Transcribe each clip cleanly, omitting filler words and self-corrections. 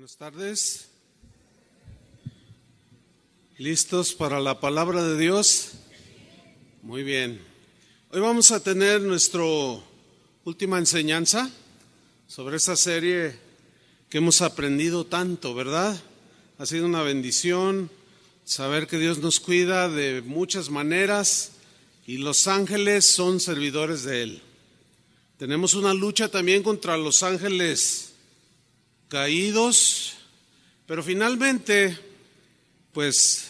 Buenas tardes. ¿Listos para la palabra de Dios? Muy bien. Hoy vamos a tener nuestra última enseñanza sobre esta serie que hemos aprendido tanto, ¿verdad? Ha sido una bendición saber que Dios nos cuida de muchas maneras y los ángeles son servidores de Él. Tenemos una lucha también contra los ángeles caídos, pero finalmente, pues,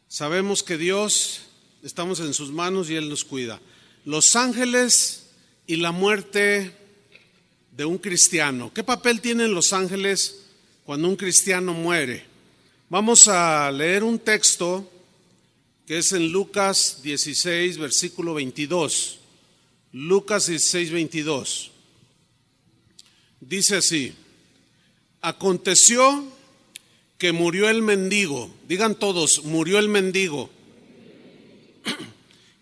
sabemos que Dios, estamos en sus manos y Él nos cuida. Los ángeles y la muerte de un cristiano. ¿Qué papel tienen los ángeles cuando un cristiano muere? Vamos a leer un texto que es en Lucas 16, versículo 22. Lucas 16, 22. Dice así: aconteció que murió el mendigo, digan todos, murió el mendigo,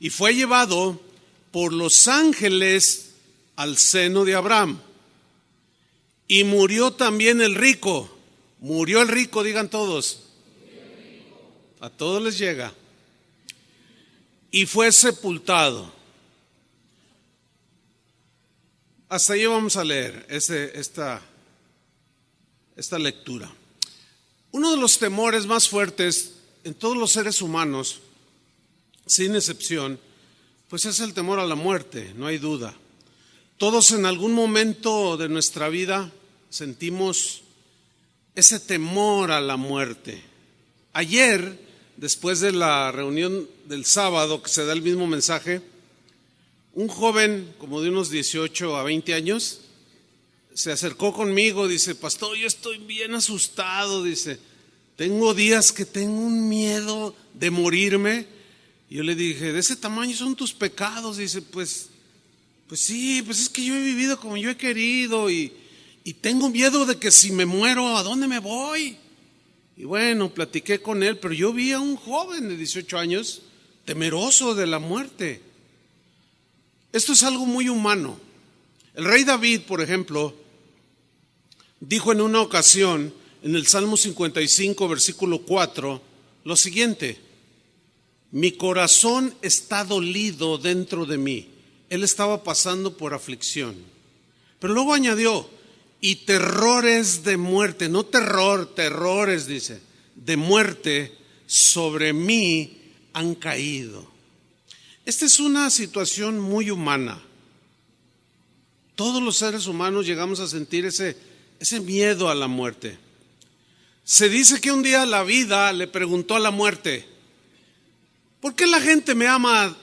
y fue llevado por los ángeles al seno de Abraham. Y murió también el rico, murió el rico, digan todos, a todos les llega, y fue sepultado. Hasta ahí vamos a leer esta lectura. Uno de los temores más fuertes en todos los seres humanos, sin excepción, pues es el temor a la muerte, no hay duda. Todos en algún momento de nuestra vida sentimos ese temor a la muerte. Ayer, después de la reunión del sábado, que se da el mismo mensaje, un joven como de unos 18 a 20 años se acercó conmigo, dice: pastor, yo estoy bien asustado, dice, tengo días que tengo un miedo de morirme. Y yo le dije: ¿de ese tamaño son tus pecados? Dice: pues sí, pues es que yo he vivido como yo he querido y tengo miedo de que si me muero, ¿a dónde me voy? Y bueno, platiqué con él, pero yo vi a un joven de 18 años temeroso de la muerte. Esto es algo muy humano. El rey David, por ejemplo, dijo en una ocasión, en el Salmo 55, versículo 4, lo siguiente: mi corazón está dolido dentro de mí. Él estaba pasando por aflicción. Pero luego añadió: y terrores de muerte, no terror, terrores, dice, de muerte sobre mí han caído. Esta es una situación muy humana. Todos los seres humanos llegamos a sentir ese miedo a la muerte. Se dice que un día la vida le preguntó a la muerte: ¿por qué la gente me ama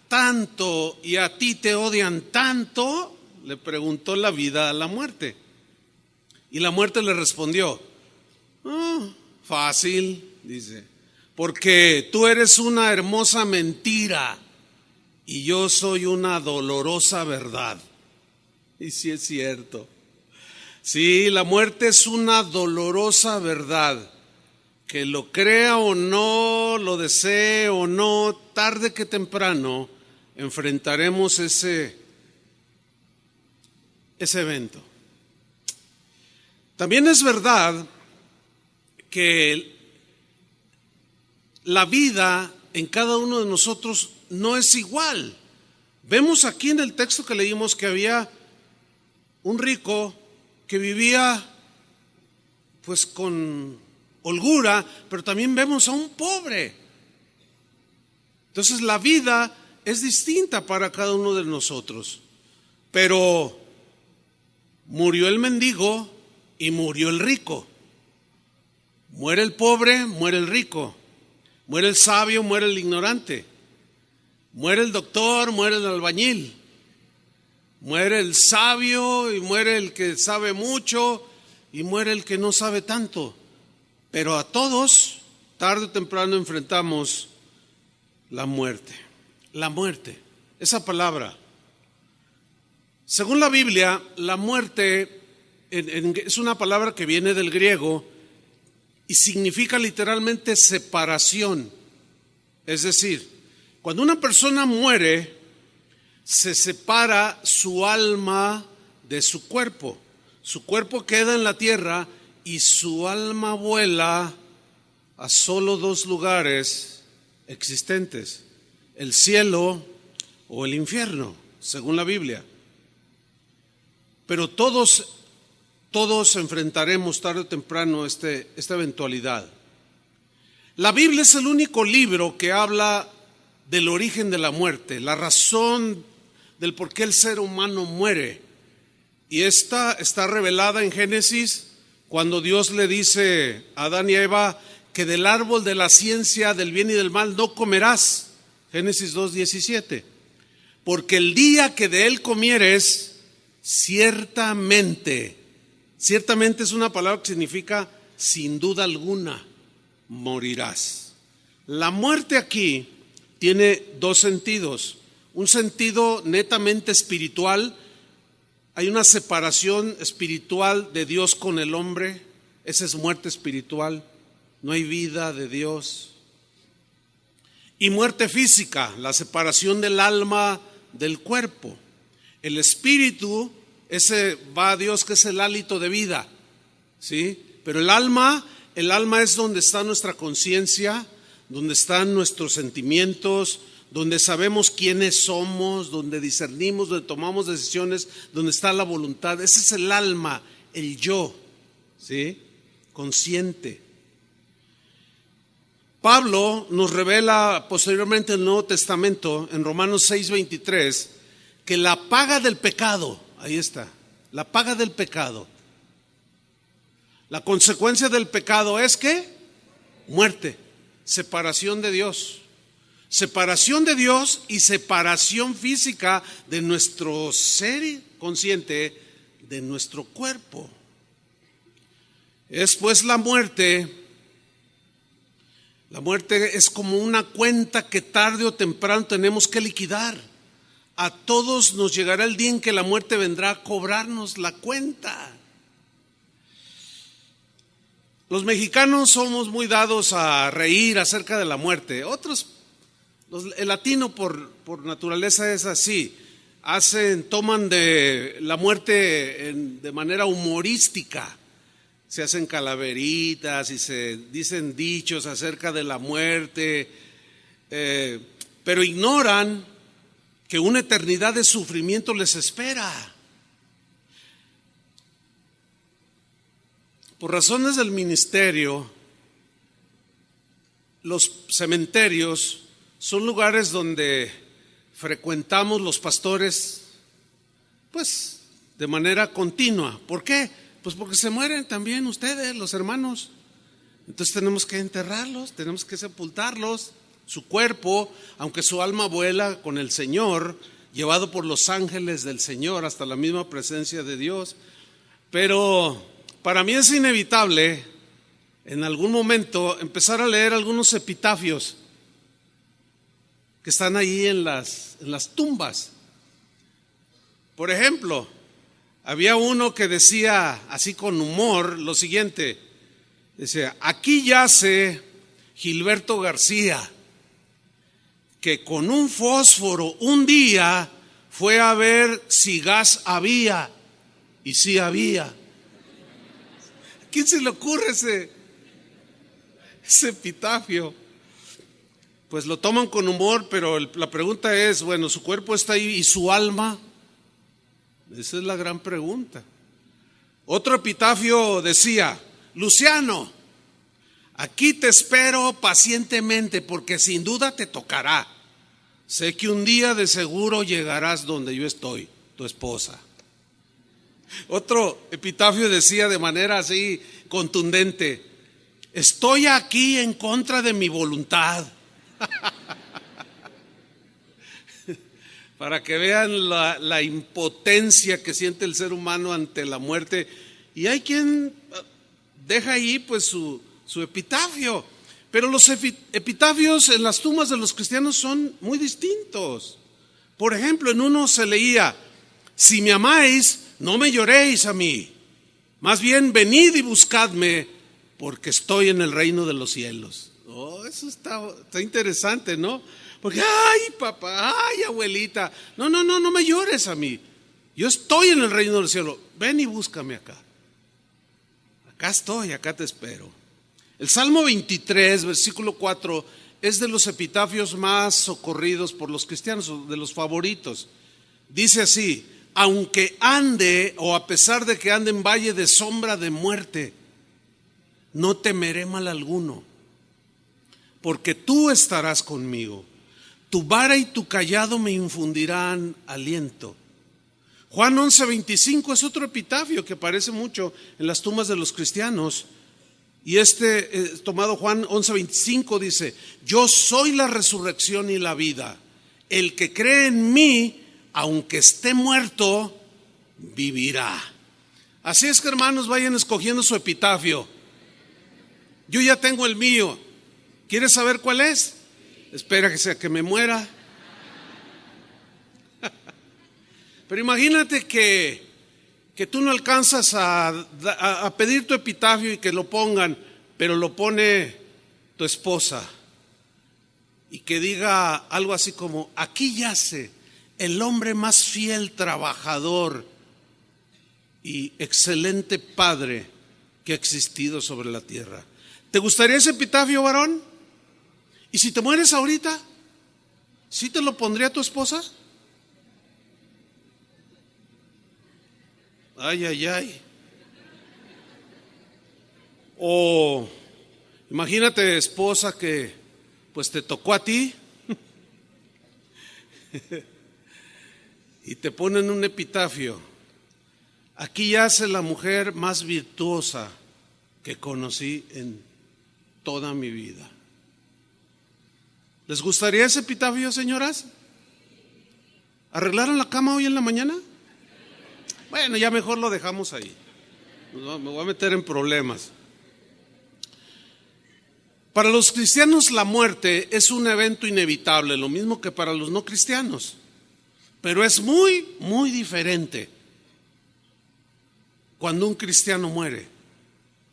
tanto y a ti te odian tanto? Le preguntó la vida a la muerte. Y la muerte le respondió: fácil, dice, porque tú eres una hermosa mentira y yo soy una dolorosa verdad. Y sí es cierto. Sí, la muerte es una dolorosa verdad. Que lo crea o no, lo desee o no, tarde que temprano enfrentaremos ese evento. También es verdad que la vida en cada uno de nosotros no es igual. Vemos aquí en el texto que leímos que había un rico que vivía pues con holgura, pero también vemos a un pobre. Entonces la vida es distinta para cada uno de nosotros. Pero murió el mendigo y murió el rico. Muere el pobre, muere el rico. Muere el sabio, muere el ignorante. Muere el doctor, muere el albañil. Muere el sabio y muere el que sabe mucho y muere el que no sabe tanto. Pero a todos, tarde o temprano, enfrentamos la muerte. La muerte, esa palabra. Según la Biblia, la muerte es una palabra que viene del griego y significa literalmente separación. Es decir, cuando una persona muere, se separa su alma de su cuerpo. Su cuerpo queda en la tierra y su alma vuela a solo dos lugares existentes: el cielo o el infierno, según la Biblia. Pero todos enfrentaremos tarde o temprano esta eventualidad. La Biblia es el único libro que habla del origen de la muerte, la razón del por qué el ser humano muere. Y esta está revelada en Génesis, cuando Dios le dice a Adán y a Eva que del árbol de la ciencia del bien y del mal no comerás. Génesis 2:17. Porque el día que de él comieres, ciertamente es una palabra que significa sin duda alguna, morirás. La muerte aquí tiene dos sentidos. Un sentido netamente espiritual. Hay una separación espiritual de Dios con el hombre. Esa es muerte espiritual. No hay vida de Dios. Y muerte física, la separación del alma del cuerpo. El espíritu, ese va a Dios, que es el hálito de vida, ¿sí? Pero el alma es donde está nuestra conciencia, donde están nuestros sentimientos, donde sabemos quiénes somos, donde discernimos, donde tomamos decisiones, donde está la voluntad. Ese es el alma, el yo, ¿sí? Consciente. Pablo nos revela posteriormente en el Nuevo Testamento, en Romanos 6:23, que la paga del pecado, ahí está, la paga del pecado, la consecuencia del pecado es ¿qué? Muerte, separación de Dios. Separación de Dios y separación física de nuestro ser consciente, de nuestro cuerpo. Es pues la muerte es como una cuenta que tarde o temprano tenemos que liquidar. A todos nos llegará el día en que la muerte vendrá a cobrarnos la cuenta. Los mexicanos somos muy dados a reír acerca de la muerte. Otros, el latino por naturaleza es así. Toman de la muerte de manera humorística. Se hacen calaveritas y se dicen dichos acerca de la muerte, pero ignoran que una eternidad de sufrimiento les espera. Por razones del ministerio, los cementerios son lugares donde frecuentamos los pastores, pues, de manera continua. ¿Por qué? Pues porque se mueren también ustedes, los hermanos. Entonces tenemos que enterrarlos, tenemos que sepultarlos. Su cuerpo, aunque su alma vuela con el Señor, llevado por los ángeles del Señor hasta la misma presencia de Dios. Pero para mí es inevitable en algún momento empezar a leer algunos epitafios que están ahí en las tumbas. Por ejemplo, había uno que decía así con humor lo siguiente: decía, aquí yace Gilberto García, que con un fósforo un día fue a ver si gas había, y sí había. ¿A quién se le ocurre ese epitafio? Pues lo toman con humor, pero la pregunta es, bueno, su cuerpo está ahí y su alma. Esa es la gran pregunta. Otro epitafio decía, Luciano, aquí te espero pacientemente porque sin duda te tocará. Sé que un día de seguro llegarás donde yo estoy, tu esposa. Otro epitafio decía de manera así contundente, estoy aquí en contra de mi voluntad. Para que vean la impotencia que siente el ser humano ante la muerte. Y hay quien deja ahí pues su epitafio. Pero los epitafios en las tumbas de los cristianos son muy distintos. Por ejemplo, en uno se leía, si me amáis, no me lloréis a mí. Más bien, venid y buscadme, porque estoy en el reino de los cielos. Oh, eso está interesante, ¿no? Porque, ay papá, ay abuelita, no me llores a mí. Yo estoy en el reino del cielo, ven y búscame acá acá estoy, acá te espero. El Salmo 23, versículo 4, es de los epitafios más socorridos por los cristianos, de los favoritos. Dice así: aunque ande, o a pesar de que ande en valle de sombra de muerte, no temeré mal alguno, porque tú estarás conmigo. Tu vara y tu cayado me infundirán aliento. Juan 11:25 es otro epitafio que aparece mucho en las tumbas de los cristianos. Y tomado Juan 11:25 dice: yo soy la resurrección y la vida. El que cree en mí, aunque esté muerto, vivirá. Así es que, hermanos, vayan escogiendo su epitafio. Yo ya tengo el mío. ¿Quieres saber cuál es? Espera que sea que me muera. Pero imagínate que tú no alcanzas a pedir tu epitafio y que lo pongan, pero lo pone tu esposa, y que diga algo así como: aquí yace el hombre más fiel, trabajador y excelente padre que ha existido sobre la tierra. ¿Te gustaría ese epitafio, varón? ¿Y si te mueres ahorita, sí te lo pondría tu esposa? Ay, ay, ay. O imagínate, esposa, que pues te tocó a ti y te ponen un epitafio: aquí yace la mujer más virtuosa que conocí en toda mi vida. ¿Les gustaría ese epitafio, señoras? ¿Arreglaron la cama hoy en la mañana? Bueno, ya mejor lo dejamos ahí. Me voy a meter en problemas. Para los cristianos la muerte es un evento inevitable, lo mismo que para los no cristianos. Pero es muy, muy diferente cuando un cristiano muere.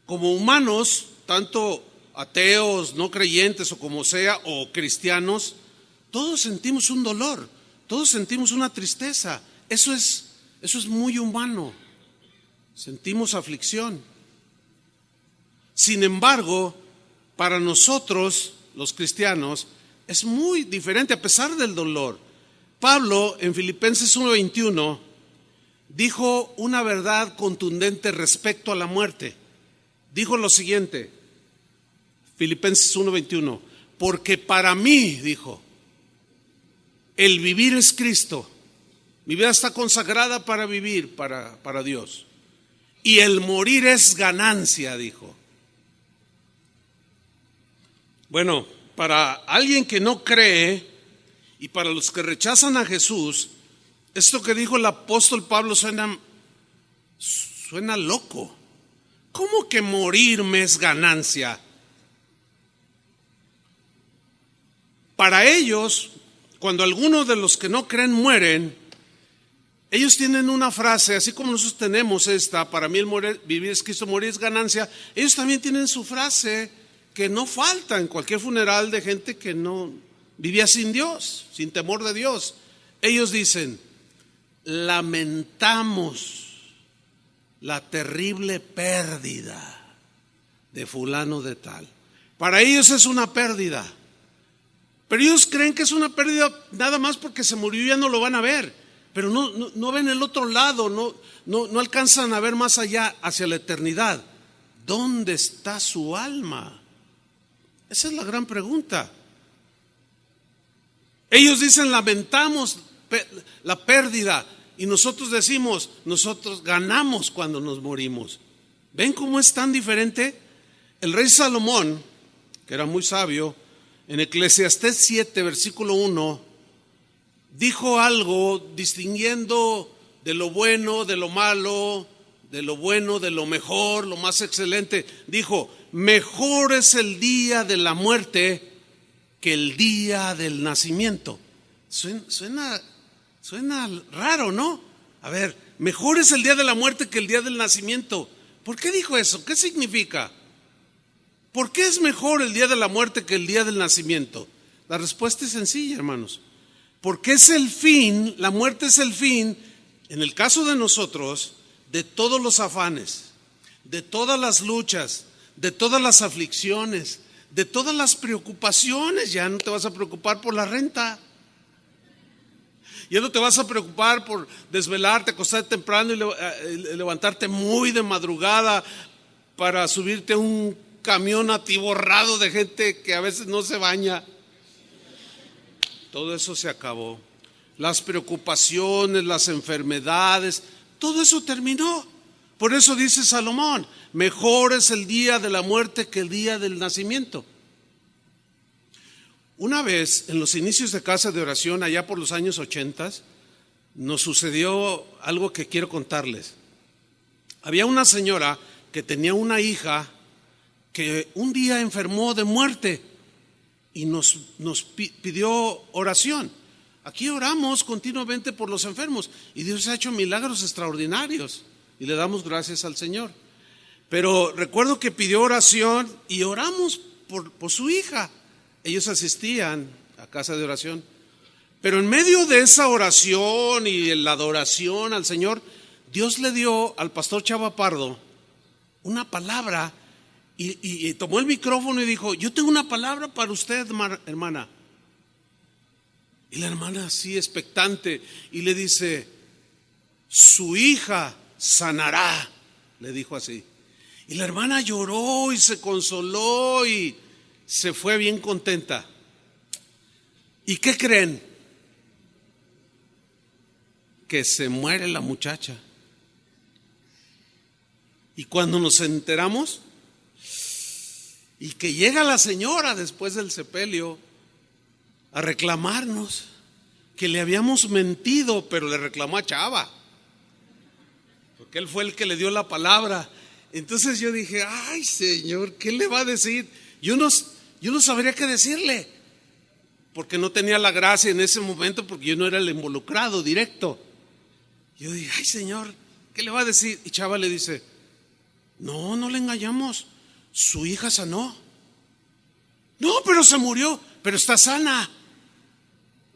Como humanos, tanto ateos, no creyentes o como sea, o cristianos, todos sentimos un dolor, todos sentimos una tristeza. Eso es muy humano. Sentimos aflicción. Sin embargo, para nosotros, los cristianos, es muy diferente a pesar del dolor. Pablo, en Filipenses 1:21, dijo una verdad contundente respecto a la muerte. Dijo lo siguiente, Filipenses 1:21: porque para mí, dijo, el vivir es Cristo. Mi vida está consagrada para vivir para Dios. Y el morir es ganancia, dijo. Bueno, para alguien que no cree y para los que rechazan a Jesús, esto que dijo el apóstol Pablo suena loco. ¿Cómo que morirme es ganancia? Para ellos, cuando algunos de los que no creen mueren, ellos tienen una frase, así como nosotros tenemos esta: para mí el vivir es Cristo, morir es ganancia. Ellos también tienen su frase que no falta en cualquier funeral de gente que no vivía sin Dios, sin temor de Dios. Ellos dicen: lamentamos la terrible pérdida de fulano de tal. Para ellos es una pérdida, pero ellos creen que es una pérdida nada más porque se murió y ya no lo van a ver. Pero no ven el otro lado, no alcanzan a ver más allá, hacia la eternidad. ¿Dónde está su alma? Esa es la gran pregunta. Ellos dicen: lamentamos la pérdida, y nosotros decimos: nosotros ganamos cuando nos morimos. ¿Ven cómo es tan diferente? El rey Salomón, que era muy sabio, en Eclesiastés 7, versículo 1, dijo algo distinguiendo de lo bueno, de lo malo, de lo bueno, de lo mejor, lo más excelente. Dijo: mejor es el día de la muerte que el día del nacimiento. Suena raro, ¿no? A ver, mejor es el día de la muerte que el día del nacimiento. ¿Por qué dijo eso? ¿Qué significa? ¿Por qué es mejor el día de la muerte que el día del nacimiento? La respuesta es sencilla, hermanos. Porque es el fin, la muerte es el fin, en el caso de nosotros, de todos los afanes, de todas las luchas, de todas las aflicciones, de todas las preocupaciones. Ya no te vas a preocupar por la renta. Ya no te vas a preocupar por desvelarte, acostarte temprano y levantarte muy de madrugada para subirte a un camión atiborrado de gente que a veces no se baña. Todo eso se acabó. Las preocupaciones, las enfermedades, todo eso terminó. Por eso dice Salomón, mejor es el día de la muerte que el día del nacimiento. Una vez, en los inicios de casa de oración, allá por los años 80, nos sucedió algo que quiero contarles. Había una señora que tenía una hija que un día enfermó de muerte y nos pidió oración. Aquí oramos continuamente por los enfermos y Dios ha hecho milagros extraordinarios y le damos gracias al Señor. Pero recuerdo que pidió oración y oramos por su hija. Ellos asistían a casa de oración. Pero en medio de esa oración y la adoración al Señor, Dios le dio al pastor Chava Pardo una palabra y tomó el micrófono y dijo: yo tengo una palabra para usted, hermana. Y la hermana así expectante y le dice: su hija sanará, le dijo así. Y la hermana lloró y se consoló y se fue bien contenta. ¿Y qué creen? Que se muere la muchacha. Y cuando nos enteramos, y que llega la señora después del sepelio a reclamarnos que le habíamos mentido, pero le reclamó a Chava, porque él fue el que le dio la palabra. Entonces yo dije: ay, Señor, ¿qué le va a decir? Yo no sabría qué decirle, porque no tenía la gracia en ese momento, porque yo no era el involucrado directo. Yo dije: ay, Señor, ¿qué le va a decir? Y Chava le dice: no le engañamos, su hija sanó. No, pero se murió, pero está sana.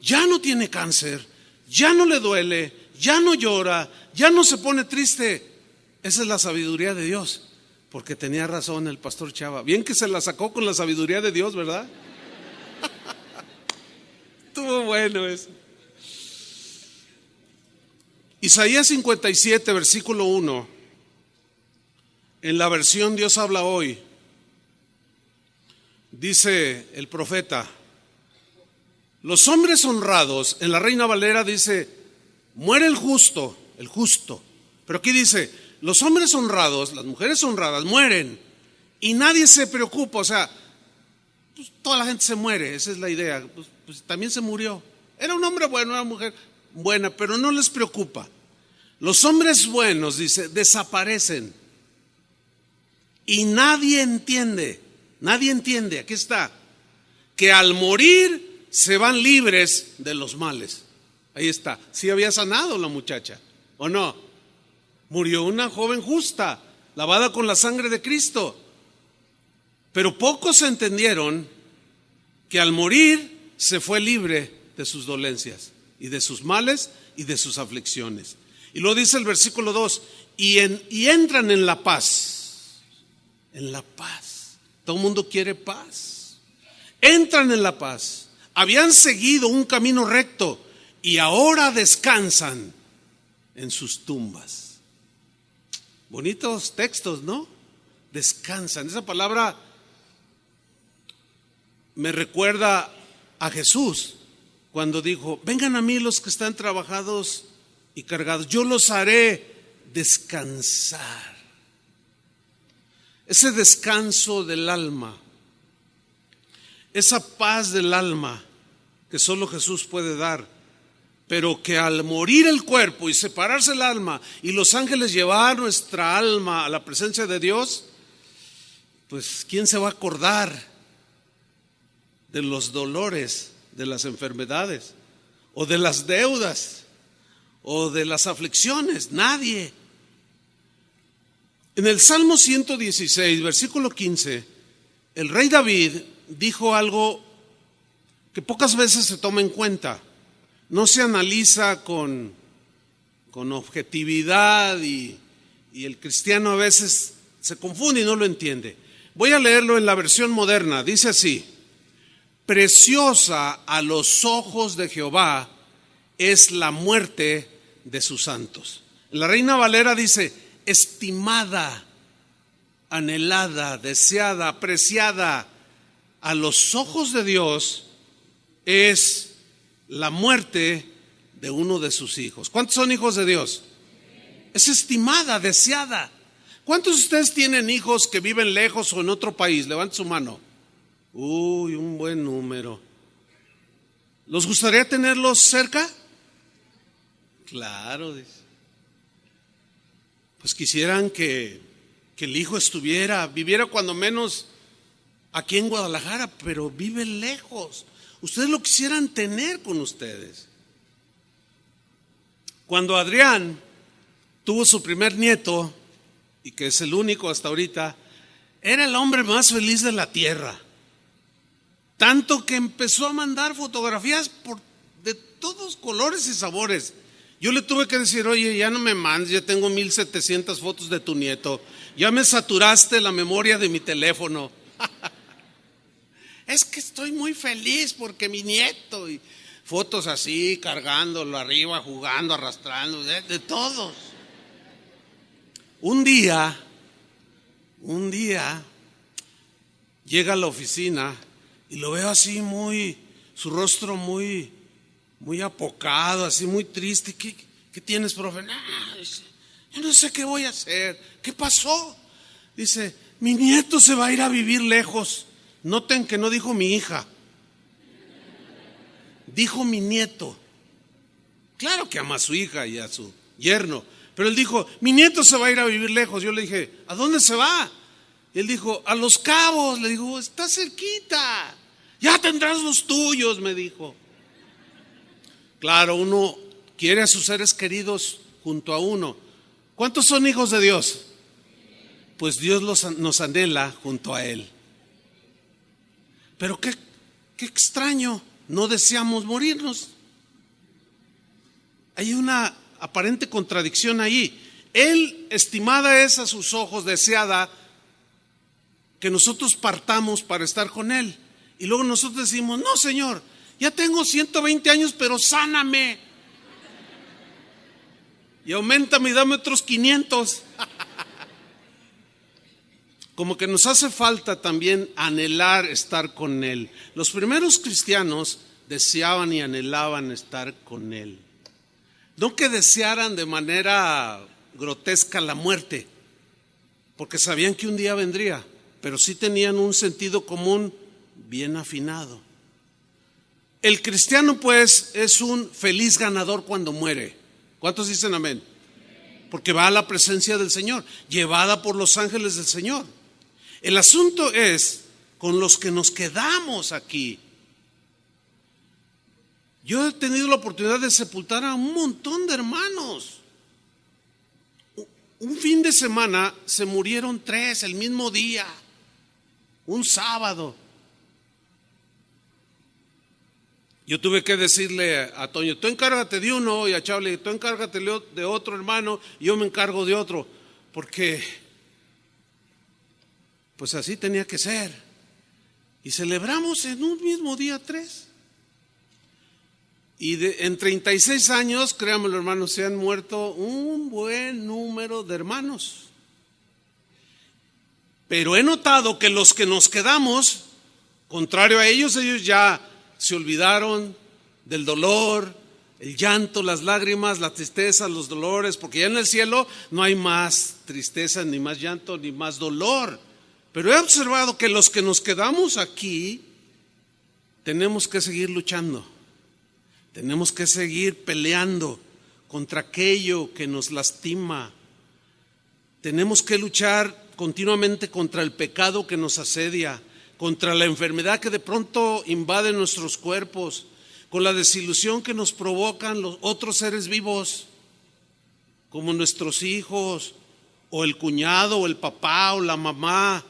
Ya no tiene cáncer, ya no le duele, ya no llora, ya no se pone triste. Esa es la sabiduría de Dios, porque tenía razón el pastor Chava. Bien que se la sacó con la sabiduría de Dios, ¿verdad? Estuvo bueno eso. Isaías 57, versículo 1, en la versión Dios habla hoy, dice el profeta: los hombres honrados, en la Reina Valera dice: muere el justo, pero aquí dice: los hombres honrados, las mujeres honradas mueren y nadie se preocupa. O sea, pues toda la gente se muere, esa es la idea. Pues también se murió. Era un hombre bueno, una mujer buena, pero no les preocupa. Los hombres buenos, dice, desaparecen y nadie entiende, aquí está, que al morir se van libres de los males. Ahí está. Sí había sanado la muchacha, ¿o no? Murió una joven justa, lavada con la sangre de Cristo. Pero pocos entendieron que al morir se fue libre de sus dolencias y de sus males y de sus aflicciones. Y lo dice el versículo 2, y entran en la paz. En la paz. Todo el mundo quiere paz. Entran en la paz. Habían seguido un camino recto y ahora descansan en sus tumbas. Bonitos textos, ¿no? Descansan. Esa palabra me recuerda a Jesús cuando dijo: vengan a mí los que están trabajados y cargados, yo los haré descansar. Ese descanso del alma, esa paz del alma que solo Jesús puede dar, pero que al morir el cuerpo y separarse el alma y los ángeles llevar nuestra alma a la presencia de Dios, pues ¿quién se va a acordar de los dolores, de las enfermedades, o de las deudas, o de las aflicciones? Nadie. En el Salmo 116, versículo 15, el rey David dijo algo que pocas veces se toma en cuenta. No se analiza con objetividad y el cristiano a veces se confunde y no lo entiende. Voy a leerlo en la versión moderna. Dice así: preciosa a los ojos de Jehová es la muerte de sus santos. En la Reina Valera dice: estimada, anhelada, deseada, apreciada a los ojos de Dios es la muerte de uno de sus hijos. ¿Cuántos son hijos de Dios? Es estimada, deseada. ¿Cuántos de ustedes tienen hijos que viven lejos o en otro país? Levante su mano. Uy, un buen número. ¿Los gustaría tenerlos cerca? Claro, dice. Pues quisieran que el hijo viviera cuando menos aquí en Guadalajara, pero vive lejos. Ustedes lo quisieran tener con ustedes. Cuando Adrián tuvo su primer nieto, y que es el único hasta ahorita, era el hombre más feliz de la tierra. Tanto que empezó a mandar fotografías de todos colores y sabores. Yo le tuve que decir: oye, ya no me mandes, ya tengo 1700 fotos de tu nieto. Ya me saturaste la memoria de mi teléfono. Es que estoy muy feliz porque mi nieto. Y fotos así, cargándolo arriba, jugando, arrastrando, de todos. Un día llega a la oficina y lo veo así su rostro muy apocado, así muy triste. ¿Qué tienes, profe? No, yo no sé qué voy a hacer. ¿Qué pasó? Dice: mi nieto se va a ir a vivir lejos. Noten que no dijo mi hija, dijo mi nieto. Claro que ama a su hija y a su yerno, pero él dijo: mi nieto se va a ir a vivir lejos. Yo le dije: ¿a dónde se va? Y él dijo: a Los Cabos. Le digo: está cerquita, ya tendrás los tuyos, me dijo. Claro, uno quiere a sus seres queridos junto a uno. ¿Cuántos son hijos de Dios? Pues Dios nos anhela junto a Él. Pero qué extraño, no deseamos morirnos. Hay una aparente contradicción ahí. Él, estimada es a sus ojos, deseada, que nosotros partamos para estar con Él. Y luego nosotros decimos: no, Señor, ya tengo 120 años, pero sáname. Y auméntame y dame otros 500. Como que nos hace falta también anhelar estar con Él. Los primeros cristianos deseaban y anhelaban estar con Él. No que desearan de manera grotesca la muerte, porque sabían que un día vendría, pero sí tenían un sentido común bien afinado. El cristiano, pues, es un feliz ganador cuando muere. ¿Cuántos dicen amén? Porque va a la presencia del Señor, llevada por los ángeles del Señor. El asunto es con los que nos quedamos aquí. Yo he tenido la oportunidad de sepultar a un montón de hermanos. Un fin de semana se murieron 3 el mismo día, un sábado. Yo tuve que decirle a Toño: tú encárgate de uno, y a Chable: tú encárgate de otro hermano, y yo me encargo de otro, porque pues así tenía que ser. Y celebramos en un mismo día 3. Y en 36 años, créanmelo, hermanos, se han muerto un buen número de hermanos. Pero he notado que los que nos quedamos, contrario a ellos ya se olvidaron del dolor, el llanto, las lágrimas, la tristeza, los dolores, porque ya en el cielo no hay más tristeza, ni más llanto, ni más dolor. Pero he observado que los que nos quedamos aquí tenemos que seguir luchando. Tenemos que seguir peleando contra aquello que nos lastima. Tenemos que luchar continuamente contra el pecado que nos asedia, contra la enfermedad que de pronto invade nuestros cuerpos, con la desilusión que nos provocan los otros seres vivos, como nuestros hijos, o el cuñado, o el papá, o la mamá,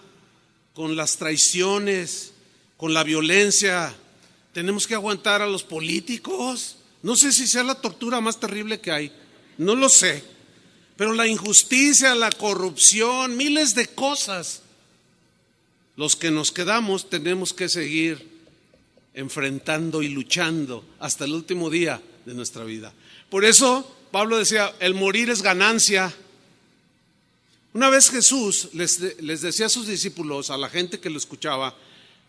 con las traiciones, con la violencia. Tenemos que aguantar a los políticos. No sé si sea la tortura más terrible que hay, no lo sé, Pero la injusticia, la corrupción, miles de cosas, los que nos quedamos tenemos que seguir enfrentando y luchando hasta el último día de nuestra vida. Por eso Pablo decía, el morir es ganancia. Una vez Jesús les decía a sus discípulos, a la gente que lo escuchaba,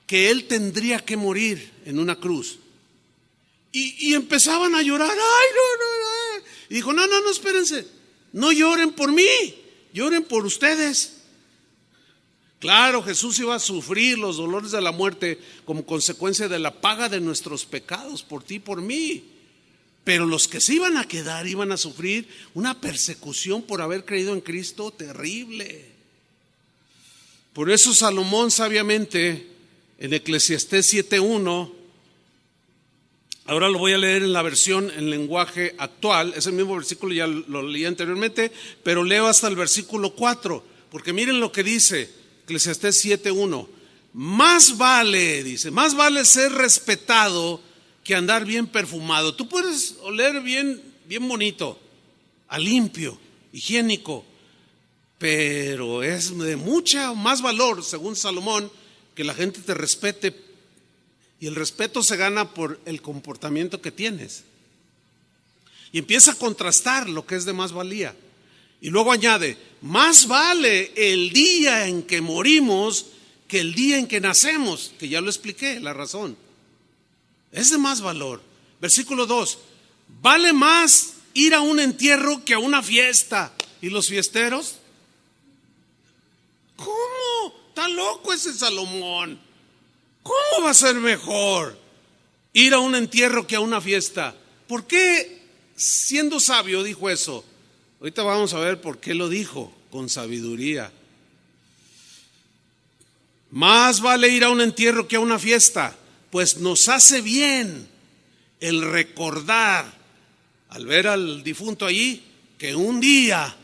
que él tendría que morir en una cruz. Y empezaban a llorar. ¡Ay, no! Y dijo, no, espérense. No lloren por mí, lloren por ustedes. Claro, Jesús iba a sufrir los dolores de la muerte como consecuencia de la paga de nuestros pecados por ti y por mí. Pero los que se iban a quedar iban a sufrir una persecución por haber creído en Cristo terrible. Por eso Salomón sabiamente en Eclesiastés 7:1, ahora lo voy a leer en la versión en lenguaje actual, es el mismo versículo, ya lo leí anteriormente, pero leo hasta el versículo 4, porque miren lo que dice Eclesiastés 7:1. Más vale, dice, más vale ser respetado que andar bien perfumado. Tú puedes oler bien bonito, a limpio, higiénico, pero es de mucha más valor, según Salomón, que la gente te respete. Y el respeto se gana por el comportamiento que tienes. Y empieza a contrastar lo que es de más valía. Y luego añade, más vale el día en que morimos que el día en que nacemos, que ya lo expliqué, la razón. Es de más valor. Versículo 2, vale más ir a un entierro que a una fiesta. ¿Y los fiesteros? ¿Cómo? Está loco ese Salomón. ¿Cómo va a ser mejor ir a un entierro que a una fiesta? ¿Por qué, siendo sabio, dijo eso? Ahorita vamos a ver por qué lo dijo, con sabiduría. Más vale ir a un entierro que a una fiesta, pues nos hace bien el recordar, al ver al difunto allí, que un día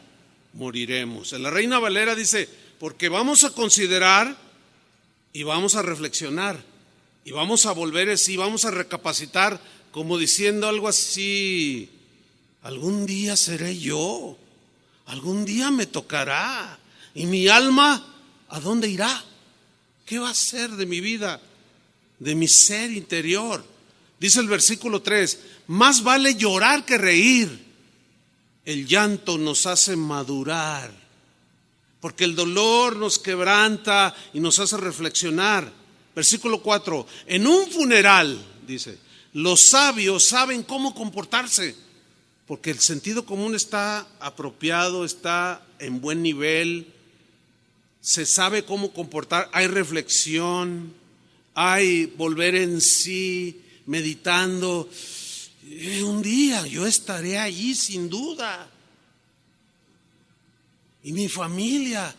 moriremos. En la Reina Valera dice, porque vamos a considerar y vamos a reflexionar y vamos a volver así, vamos a recapacitar, como diciendo algo así, algún día seré yo, algún día me tocará, y mi alma, ¿a dónde irá? ¿Qué va a ser de mi vida, de mi ser interior? Dice el versículo 3, más vale llorar que reír, el llanto nos hace madurar, porque el dolor nos quebranta y nos hace reflexionar. Versículo 4, en un funeral, dice, los sabios saben cómo comportarse, porque el sentido común está apropiado, está en buen nivel, se sabe cómo comportar, hay reflexión, hay volver en sí, meditando. Un día yo estaré allí sin duda. Y mi familia,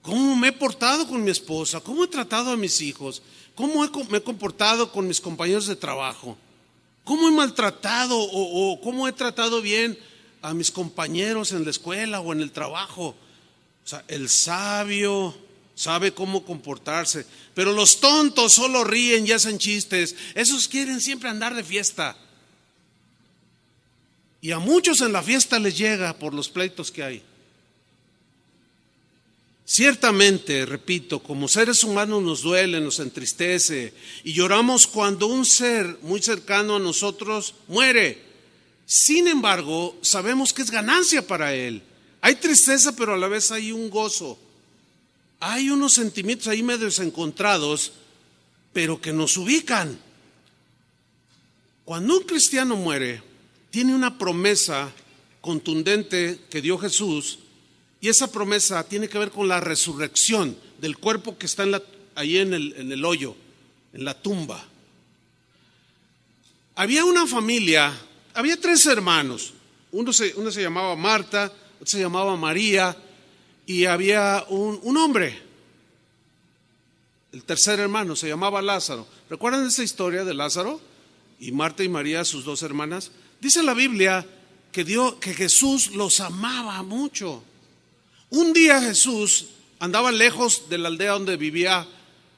¿cómo me he portado con mi esposa? ¿Cómo he tratado a mis hijos? ¿Cómo me he comportado con mis compañeros de trabajo? ¿Cómo he maltratado o cómo he tratado bien a mis compañeros en la escuela o en el trabajo? O sea, el sabio sabe cómo comportarse, pero los tontos solo ríen y hacen chistes. Esos quieren siempre andar de fiesta. Y a muchos en la fiesta les llega por los pleitos que hay. Ciertamente, repito, como seres humanos nos duele, nos entristece y lloramos cuando un ser muy cercano a nosotros muere. Sin embargo, sabemos que es ganancia para él. Hay tristeza, pero a la vez hay un gozo. Hay unos sentimientos ahí medio encontrados, pero que nos ubican. Cuando un cristiano muere, tiene una promesa contundente que dio Jesús. Y esa promesa tiene que ver con la resurrección del cuerpo que está ahí en el hoyo, en la tumba. Había una familia, había 3 hermanos. Uno se llamaba Marta, otro se llamaba María, y había un hombre. El tercer hermano se llamaba Lázaro. ¿Recuerdan esa historia de Lázaro? Y Marta y María, sus 2 hermanas. Dice la Biblia que Jesús los amaba mucho. Un día Jesús andaba lejos de la aldea donde vivía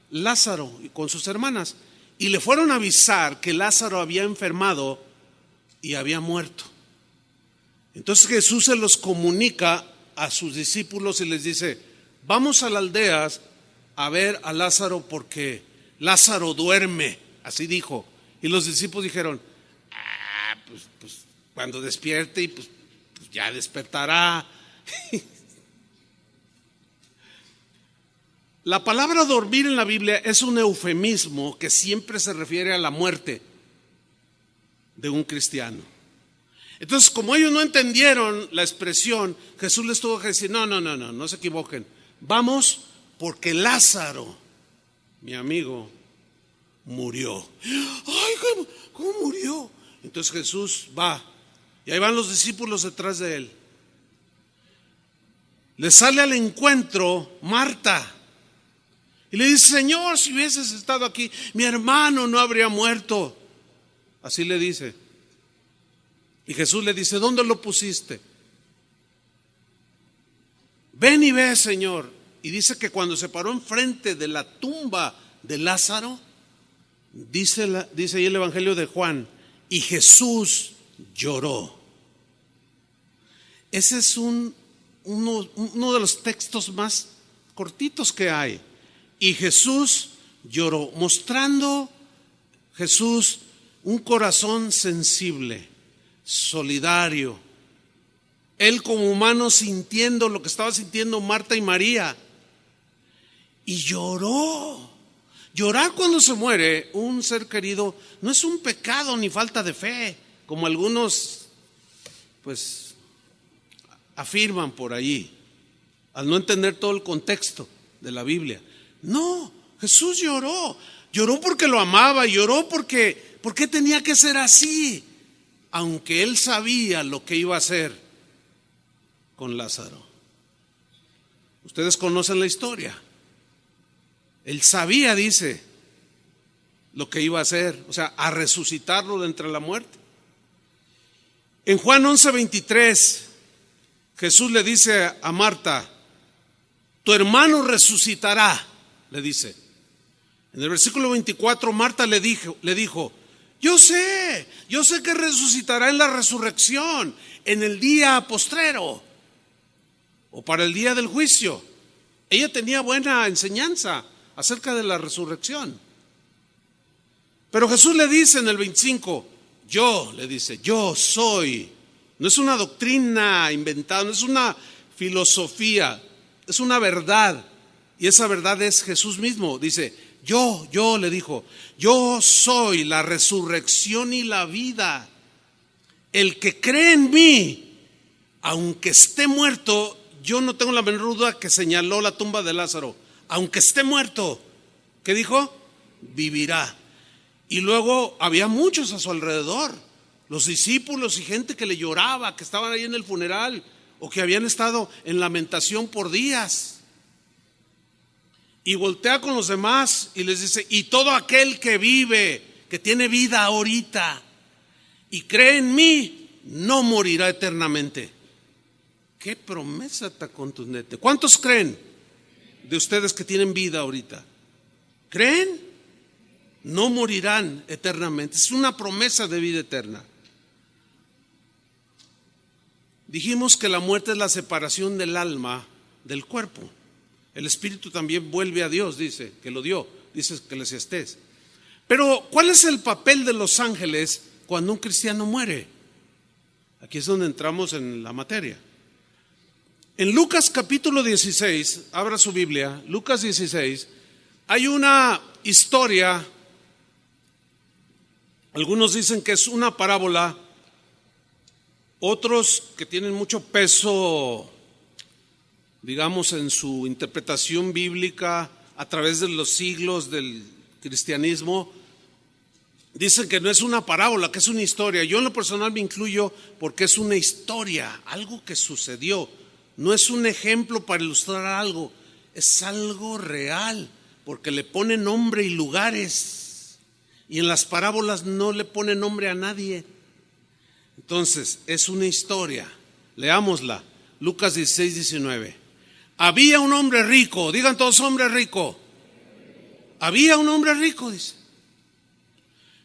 Lázaro y con sus hermanas, y le fueron a avisar que Lázaro había enfermado y había muerto. Entonces Jesús se los comunica a sus discípulos y les dice: vamos a las aldeas a ver a Lázaro porque Lázaro duerme, así dijo. Y los discípulos dijeron: pues cuando despierte y pues ya despertará. La palabra dormir en la Biblia es un eufemismo que siempre se refiere a la muerte de un cristiano. Entonces, como ellos no entendieron la expresión, Jesús les tuvo que decir: no se equivoquen. Vamos porque Lázaro, mi amigo, murió. ¡Ay, cómo murió! Entonces Jesús va y ahí van los discípulos detrás de él. Le sale al encuentro Marta y le dice: Señor, si hubieses estado aquí, mi hermano no habría muerto. Así le dice. Y Jesús le dice: ¿dónde lo pusiste? Ven y ve, Señor. Y dice que cuando se paró enfrente de la tumba de Lázaro, dice ahí el Evangelio de Juan, y Jesús lloró. Ese es uno de los textos más cortitos que hay. Y Jesús lloró, mostrando Jesús un corazón sensible, solidario. Él como humano sintiendo lo que estaba sintiendo Marta y María. Y lloró. Llorar cuando se muere un ser querido no es un pecado ni falta de fe, como algunos pues afirman por allí, al no entender todo el contexto de la Biblia. No, Jesús lloró porque lo amaba, lloró porque tenía que ser así, aunque él sabía lo que iba a hacer con Lázaro. Ustedes conocen la historia. Él sabía, dice, lo que iba a hacer, o sea, a resucitarlo de entre la muerte. En Juan 11:23, Jesús le dice a Marta: tu hermano resucitará, le dice. En el versículo 24, Marta le dijo: yo sé que resucitará en la resurrección, en el día postrero, o para el día del juicio. Ella tenía buena enseñanza acerca de la resurrección. Pero Jesús le dice en el 25, yo soy. No es una doctrina inventada, no es una filosofía, es una verdad. Y esa verdad es Jesús mismo. Dice, le dijo, yo soy la resurrección y la vida. El que cree en mí, aunque esté muerto, yo no tengo la menor duda que señaló la tumba de Lázaro. Aunque esté muerto, ¿qué dijo? Vivirá. Y luego había muchos a su alrededor, los discípulos y gente que le lloraba, que estaban ahí en el funeral o que habían estado en lamentación por días. Y voltea con los demás y les dice, y todo aquel que vive, que tiene vida ahorita y cree en mí, no morirá eternamente. Qué promesa tan contundente. ¿Cuántos creen de ustedes que tienen vida ahorita? ¿Creen? No morirán eternamente. Es una promesa de vida eterna. Dijimos que la muerte es la separación del alma del cuerpo. El espíritu también vuelve a Dios, dice que lo dio, dice que les estés. Pero ¿cuál es el papel de los ángeles cuando un cristiano muere? Aquí es donde entramos en la materia. En Lucas capítulo 16, abra su Biblia, Lucas 16, hay una historia, algunos dicen que es una parábola, otros que tienen mucho peso, digamos, en su interpretación bíblica a través de los siglos del cristianismo, dicen que no es una parábola, que es una historia. Yo en lo personal me incluyo porque es una historia, algo que sucedió. No es un ejemplo para ilustrar algo, es algo real, porque le pone nombre y lugares. Y en las parábolas no le pone nombre a nadie. Entonces, es una historia. Leámosla. Lucas 16, 19. Había un hombre rico, digan todos hombre rico. Había un hombre rico, dice,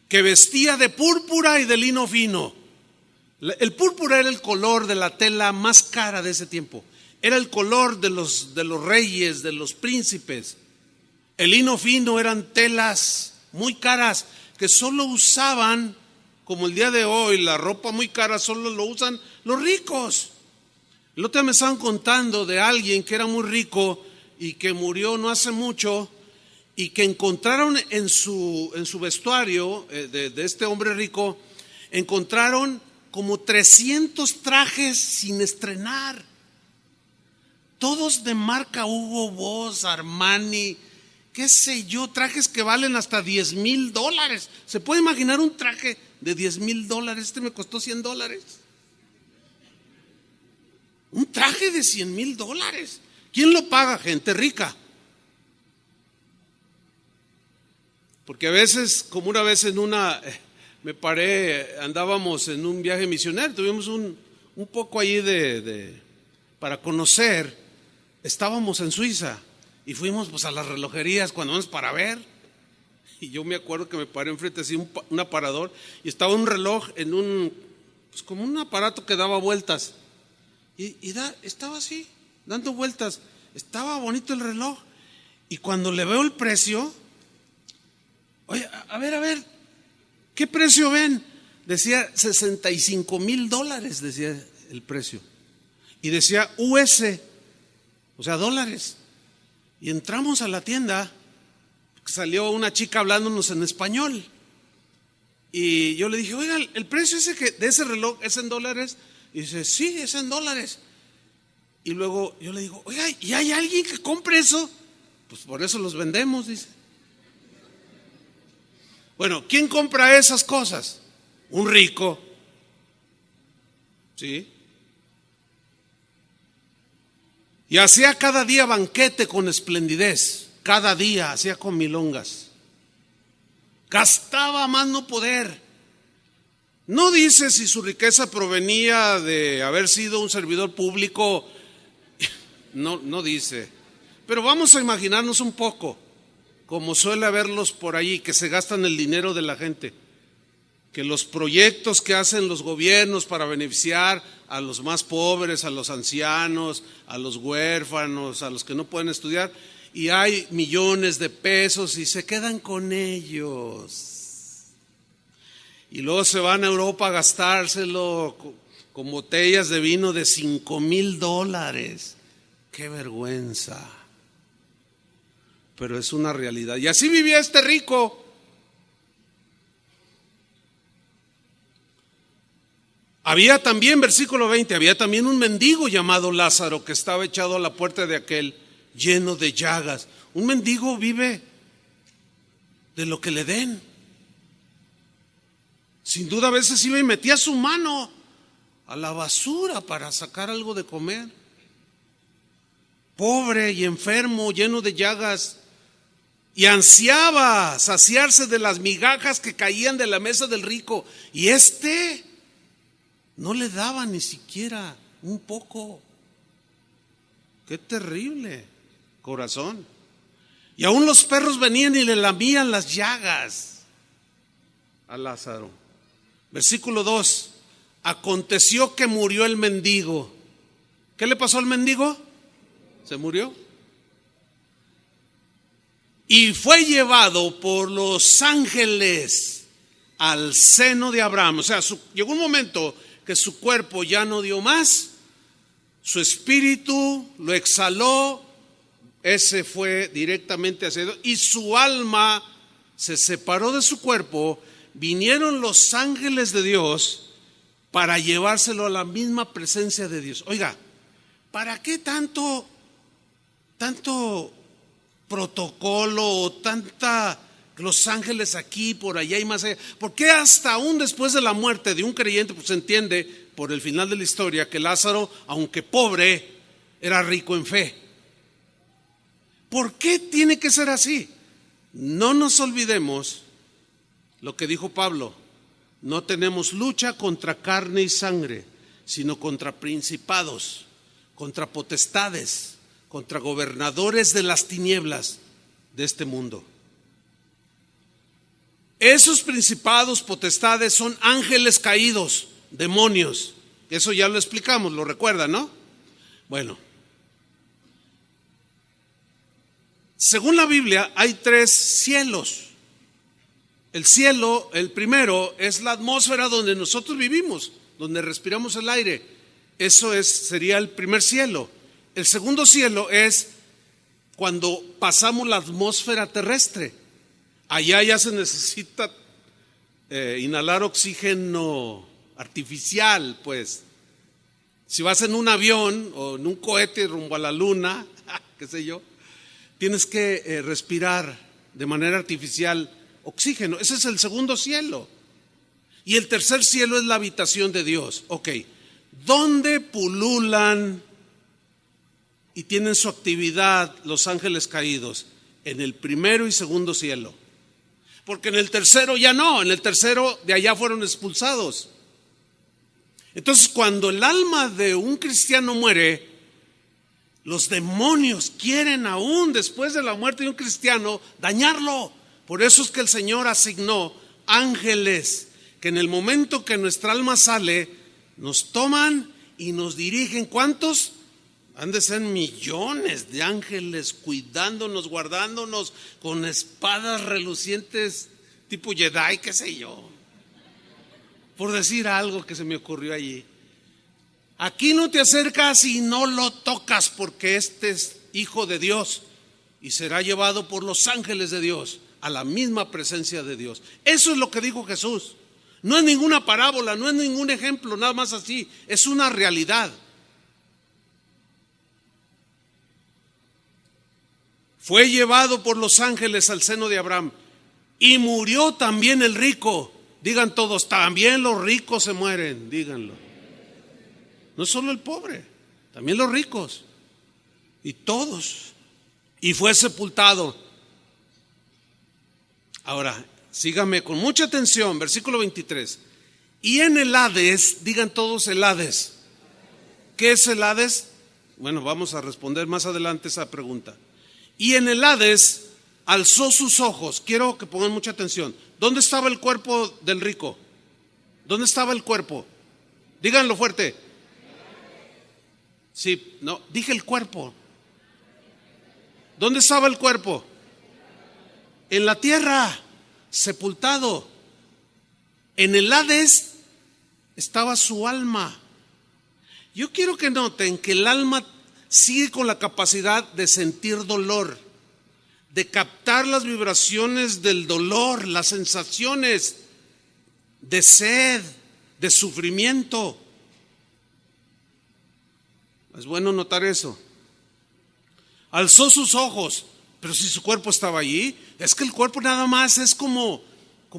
que vestía de púrpura y de lino fino El púrpura era el color de la tela más cara de ese tiempo. Era el color de los reyes, de los príncipes. El lino fino eran telas muy caras que solo usaban, como el día de hoy, la ropa muy cara solo lo usan los ricos. El otro día me estaban contando de alguien que era muy rico y que murió no hace mucho, y que encontraron en su vestuario de este hombre rico, encontraron como 300 trajes sin estrenar, todos de marca Hugo Boss, Armani, qué sé yo, trajes que valen hasta $10,000. ¿Se puede imaginar un traje de $10,000? Este me costó $100. Un traje de $100,000. ¿Quién lo paga? Gente rica. Porque a veces, como una vez me paré, andábamos en un viaje misionero, tuvimos un poco ahí para conocer. Estábamos en Suiza y fuimos pues a las relojerías cuando vamos para ver. Y yo me acuerdo que me paré enfrente así un aparador y estaba un reloj en pues como un aparato que daba vueltas. Estaba así, dando vueltas. Estaba bonito el reloj. Y cuando le veo el precio, oye, a ver, ¿qué precio ven? Decía $65,000, decía el precio. Y decía US, o sea, dólares. Y entramos a la tienda, salió una chica hablándonos en español. Y yo le dije, oiga, ¿el precio de ese reloj es en dólares? Y dice, sí, es en dólares. Y luego yo le digo, oiga, ¿y hay alguien que compre eso? Pues por eso los vendemos, dice. Bueno, ¿quién compra esas cosas? Un rico. ¿Sí? Y hacía cada día banquete con esplendidez. Cada día hacía comilongas. Gastaba más no poder. No dice si su riqueza provenía de haber sido un servidor público. No dice. Pero vamos a imaginarnos un poco, como suele haberlos por ahí, que se gastan el dinero de la gente, que los proyectos que hacen los gobiernos para beneficiar a los más pobres, a los ancianos, a los huérfanos, a los que no pueden estudiar, y hay millones de pesos y se quedan con ellos. Y luego se van a Europa a gastárselo con botellas de vino de $5,000. ¡Qué vergüenza! Pero es una realidad. Y así vivía este rico. Había también, versículo 20, había también un mendigo llamado Lázaro que estaba echado a la puerta de aquel, lleno de llagas. Un mendigo vive de lo que le den. Sin duda a veces iba y metía su mano a la basura para sacar algo de comer. Pobre y enfermo, lleno de llagas. Y ansiaba saciarse de las migajas que caían de la mesa del rico. Y no le daba ni siquiera un poco. Qué terrible corazón. Y aún los perros venían y le lamían las llagas a Lázaro. Versículo 2. Aconteció que murió el mendigo. ¿Qué le pasó al mendigo? Se murió. Y fue llevado por los ángeles al seno de Abraham. O sea, llegó un momento que su cuerpo ya no dio más, su espíritu lo exhaló, ese fue directamente hacia Dios, y su alma se separó de su cuerpo. Vinieron los ángeles de Dios para llevárselo a la misma presencia de Dios. Oiga, ¿para qué tanto protocolo, los ángeles aquí, por allá y más allá? ¿Por qué hasta aún después de la muerte de un creyente, pues se entiende por el final de la historia que Lázaro, aunque pobre, era rico en fe? ¿Por qué tiene que ser así? No nos olvidemos lo que dijo Pablo: no tenemos lucha contra carne y sangre, sino contra principados, contra potestades, contra gobernadores de las tinieblas de este mundo. Esos principados, potestades son ángeles caídos, demonios. Eso ya lo explicamos, lo recuerdan, ¿no? Bueno, según la Biblia hay 3 cielos. El cielo, el primero, es la atmósfera donde nosotros vivimos, donde respiramos el aire. Eso sería el primer cielo. El segundo cielo es cuando pasamos la atmósfera terrestre. Allá ya se necesita inhalar oxígeno artificial, pues. Si vas en un avión o en un cohete rumbo a la luna, qué sé yo, tienes que respirar de manera artificial oxígeno. Ese es el segundo cielo. Y el tercer cielo es la habitación de Dios. Ok, ¿dónde pululan y tienen su actividad los ángeles caídos? En el primero y segundo cielo. Porque en el tercero ya no, en el tercero de allá fueron expulsados. Entonces, cuando el alma de un cristiano muere, los demonios quieren aún después de la muerte de un cristiano dañarlo. Por eso es que el Señor asignó ángeles que en el momento que nuestra alma sale, nos toman y nos dirigen. ¿Cuántos? Han de ser millones de ángeles cuidándonos, guardándonos con espadas relucientes tipo Jedi, qué sé yo. Por decir algo que se me ocurrió allí. Aquí no te acercas y no lo tocas, porque este es hijo de Dios y será llevado por los ángeles de Dios a la misma presencia de Dios. Eso es lo que dijo Jesús. No es ninguna parábola, no es ningún ejemplo, nada más así. Es una realidad. Fue llevado por los ángeles al seno de Abraham y murió también el rico. Digan todos, también los ricos se mueren, díganlo. No solo el pobre, también los ricos. Y todos. Y fue sepultado. Ahora, sígame con mucha atención, versículo 23. Y en el Hades, digan todos el Hades. ¿Qué es el Hades? Bueno, vamos a responder más adelante esa pregunta. Y en el Hades alzó sus ojos. Quiero que pongan mucha atención. ¿Dónde estaba el cuerpo del rico? ¿Dónde estaba el cuerpo? Díganlo fuerte. Sí, no, dije el cuerpo. ¿Dónde estaba el cuerpo? En la tierra, sepultado. En el Hades estaba su alma. Yo quiero que noten que el alma sigue con la capacidad de sentir dolor, de captar las vibraciones del dolor, las sensaciones de sed, de sufrimiento. Es bueno notar eso. Alzó sus ojos, pero si su cuerpo estaba allí, es que el cuerpo nada más es como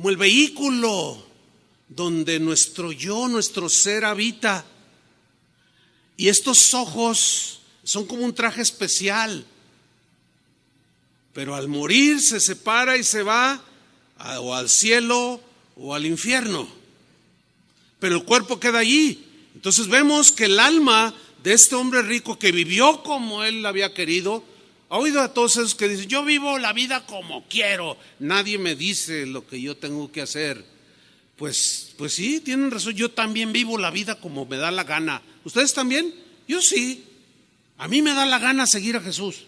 el vehículo donde nuestro yo, nuestro ser habita. Y estos ojos son como un traje especial. Pero al morir se separa y se va o al cielo o al infierno. Pero el cuerpo queda allí. Entonces vemos que el alma de este hombre rico que vivió como él había querido, ha oído a todos esos que dicen, yo vivo la vida como quiero, nadie me dice lo que yo tengo que hacer. Pues sí, tienen razón, yo también vivo la vida como me da la gana. ¿Ustedes también? Yo sí. A mí me da la gana seguir a Jesús.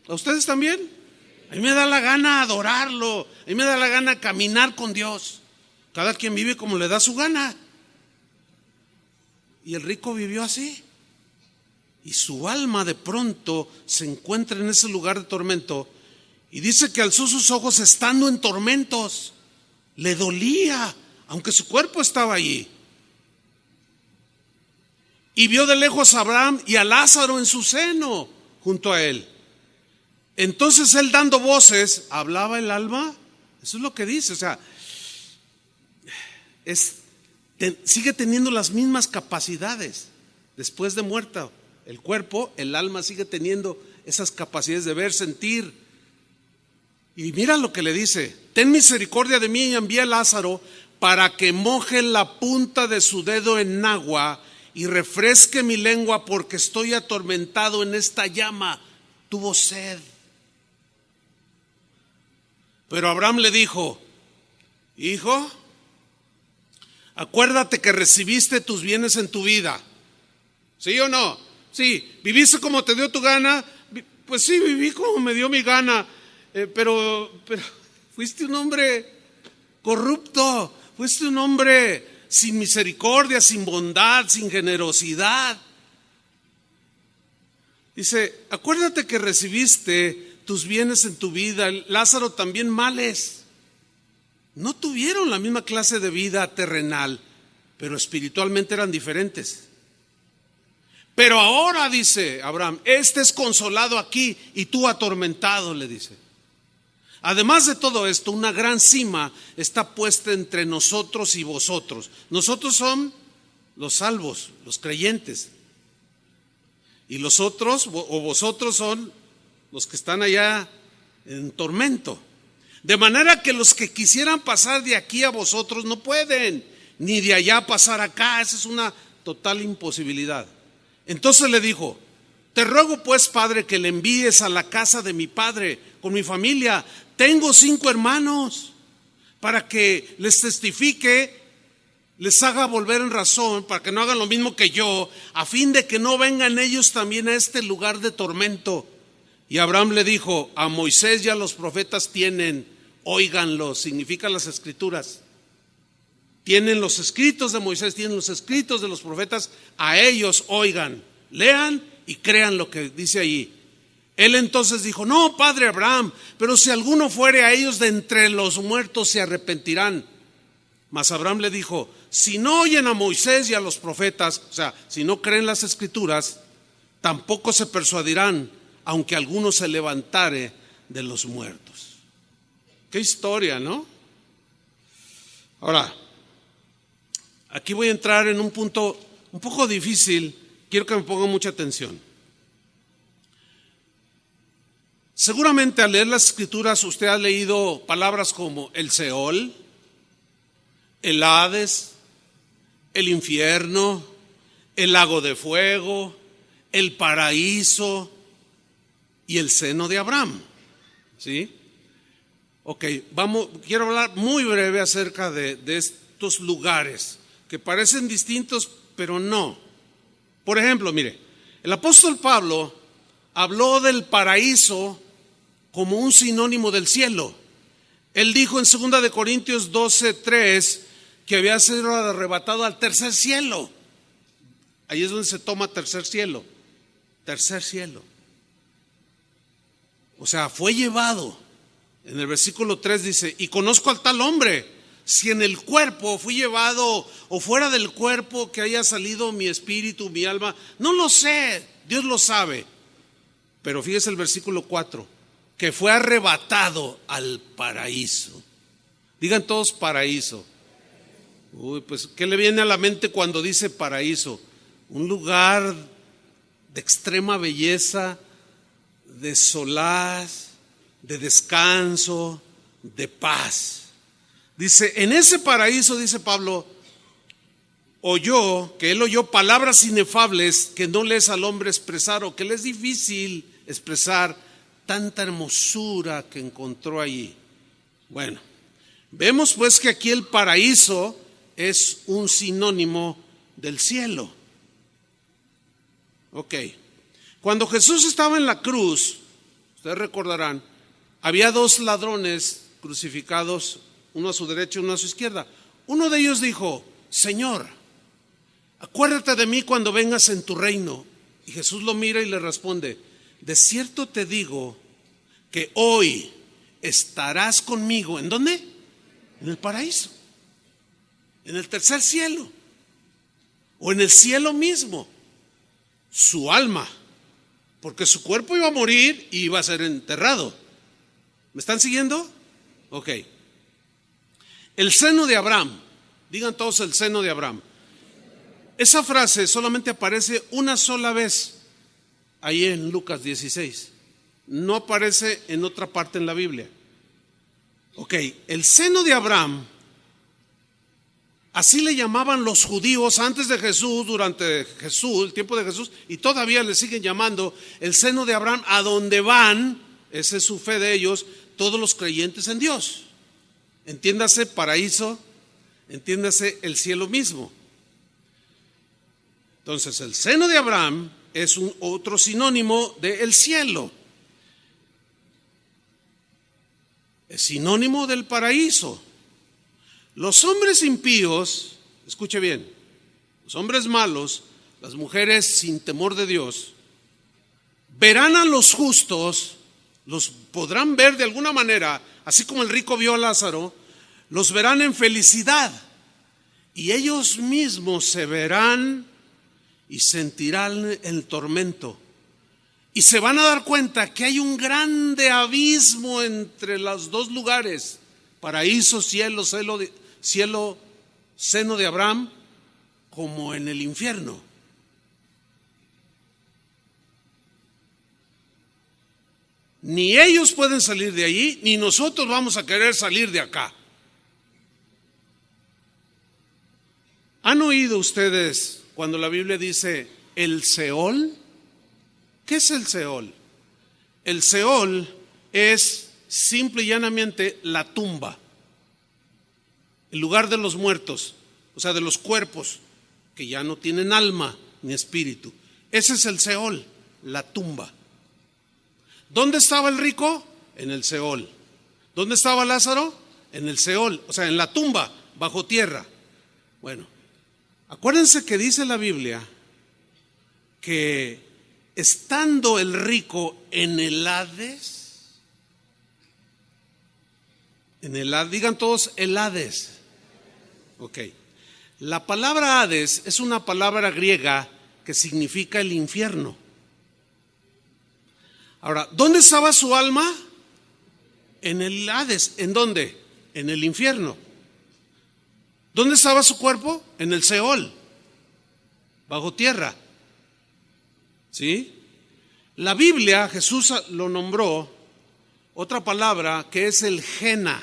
¿A ustedes también? A mí me da la gana adorarlo, a mí me da la gana caminar con Dios. Cada quien vive como le da su gana. Y el rico vivió así. Y su alma de pronto se encuentra en ese lugar de tormento. Y dice que alzó sus ojos estando en tormentos. Le dolía, aunque su cuerpo estaba allí. Y vio de lejos a Abraham y a Lázaro en su seno junto a él. Entonces él dando voces, ¿hablaba el alma? Eso es lo que dice, o sea, sigue teniendo las mismas capacidades después de muerta. El cuerpo, el alma sigue teniendo esas capacidades de ver, sentir. Y mira lo que le dice: ten misericordia de mí y envía a Lázaro para que moje la punta de su dedo en agua y refresque mi lengua, porque estoy atormentado en esta llama. Tuvo sed. Pero Abraham le dijo: hijo, Acuérdate que recibiste tus bienes en tu vida. ¿Sí o no? Sí, viviste como te dio tu gana. Pues sí, viví como me dio mi gana. Pero fuiste un hombre corrupto. Fuiste un hombre sin misericordia, sin bondad, sin generosidad. Dice, acuérdate que recibiste tus bienes en tu vida. Lázaro también males. No tuvieron la misma clase de vida terrenal, pero espiritualmente eran diferentes. Pero ahora, dice Abraham, este es consolado aquí y tú atormentado, le dice. Además de todo esto, una gran cima está puesta entre nosotros y vosotros. Nosotros son los salvos, los creyentes. Y los otros, o vosotros, son los que están allá en tormento. De manera que los que quisieran pasar de aquí a vosotros no pueden, ni de allá pasar acá. Esa es una total imposibilidad. Entonces le dijo, te ruego pues, padre, que le envíes a la casa de mi padre con mi familia. Tengo 5 hermanos, para que les testifique, les haga volver en razón, para que no hagan lo mismo que yo, a fin de que no vengan ellos también a este lugar de tormento. Y Abraham le dijo, a Moisés y a los profetas tienen, óiganlo, significa las escrituras. Tienen los escritos de Moisés, tienen los escritos de los profetas, a ellos oigan, lean y crean lo que dice allí. Él entonces dijo, no, padre Abraham, pero si alguno fuere a ellos de entre los muertos se arrepentirán. Mas Abraham le dijo, si no oyen a Moisés y a los profetas, o sea, si no creen las escrituras, tampoco se persuadirán, aunque alguno se levantare de los muertos. Qué historia, ¿no? Ahora, aquí voy a entrar en un punto un poco difícil, quiero que me pongan mucha atención. Seguramente al leer las escrituras usted ha leído palabras como el Seol, el Hades, el infierno, el lago de fuego, el paraíso y el seno de Abraham. ¿Sí? Ok, quiero hablar muy breve acerca de estos lugares que parecen distintos, pero no. Por ejemplo, mire, el apóstol Pablo habló del paraíso como un sinónimo del cielo. Él dijo en 2 Corintios 12:3 que había sido arrebatado al tercer cielo. Ahí es donde se toma tercer cielo. Tercer cielo. O sea, fue llevado. En el versículo 3 dice, y conozco al tal hombre, si en el cuerpo fui llevado o fuera del cuerpo que haya salido mi espíritu, mi alma, no lo sé, Dios lo sabe. Pero fíjese el versículo 4, que fue arrebatado al paraíso. Digan todos paraíso. Uy, pues, ¿qué le viene a la mente cuando dice paraíso? Un lugar de extrema belleza, de solaz, de descanso, de paz. Dice, en ese paraíso, dice Pablo, él oyó palabras inefables que no le es al hombre expresar, o que le es difícil expresar tanta hermosura que encontró allí. Bueno, vemos pues que aquí el paraíso es un sinónimo del cielo. Ok, cuando Jesús estaba en la cruz, ustedes recordarán, había 2 ladrones crucificados, uno a su derecha y uno a su izquierda. Uno de ellos dijo, Señor, acuérdate de mí cuando vengas en tu reino. Y Jesús lo mira y le responde, de cierto te digo que hoy estarás conmigo. ¿En dónde? En el paraíso, en el tercer cielo, o en el cielo mismo. Su alma, porque su cuerpo iba a morir y iba a ser enterrado. ¿Me están siguiendo? Ok. El seno de Abraham, digan todos el seno de Abraham. Esa frase solamente aparece una sola vez ahí en Lucas 16. No aparece en otra parte en la Biblia. Ok, el seno de Abraham, así le llamaban los judíos antes de Jesús, durante Jesús, el tiempo de Jesús, y todavía le siguen llamando el seno de Abraham, a donde van, esa es su fe de ellos, todos los creyentes en Dios. Entiéndase, paraíso, entiéndase el cielo mismo. Entonces, el seno de Abraham es otro sinónimo del cielo. Es sinónimo del paraíso. Los hombres impíos, escuche bien, los hombres malos, las mujeres sin temor de Dios, verán a los justos, los podrán ver de alguna manera, así como el rico vio a Lázaro, los verán en felicidad y ellos mismos se verán y sentirán el tormento. Y se van a dar cuenta que hay un grande abismo entre los dos lugares, paraíso, cielo, seno de Abraham, como en el infierno. Ni ellos pueden salir de allí, ni nosotros vamos a querer salir de acá. ¿Han oído ustedes cuando la Biblia dice el Seol? ¿Qué es el Seol? El Seol es simple y llanamente la tumba, el lugar de los muertos, o sea, de los cuerpos que ya no tienen alma ni espíritu. Ese es el Seol, la tumba. ¿Dónde estaba el rico? En el Seol. ¿Dónde estaba Lázaro? En el Seol, o sea, en la tumba, bajo tierra. Bueno, acuérdense que dice la Biblia que estando el rico en el Hades, digan todos el Hades. Ok. La palabra Hades es una palabra griega que significa el infierno. Ahora, ¿dónde estaba su alma? En el Hades. ¿En dónde? En el infierno. ¿Dónde estaba su cuerpo? En el Seol, bajo tierra. ¿Sí? La Biblia, Jesús lo nombró otra palabra que es el Gena.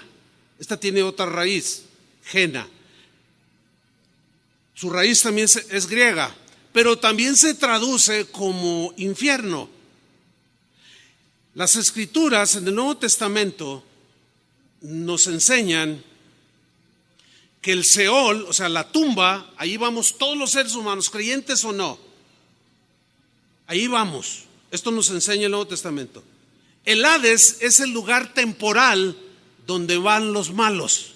Esta tiene otra raíz, Gena. Su raíz también es griega, pero también se traduce como infierno. Las Escrituras en el Nuevo Testamento nos enseñan que el Seol, o sea, la tumba, ahí vamos todos los seres humanos, creyentes o no. Ahí vamos. Esto nos enseña el Nuevo Testamento. El Hades es el lugar temporal donde van los malos,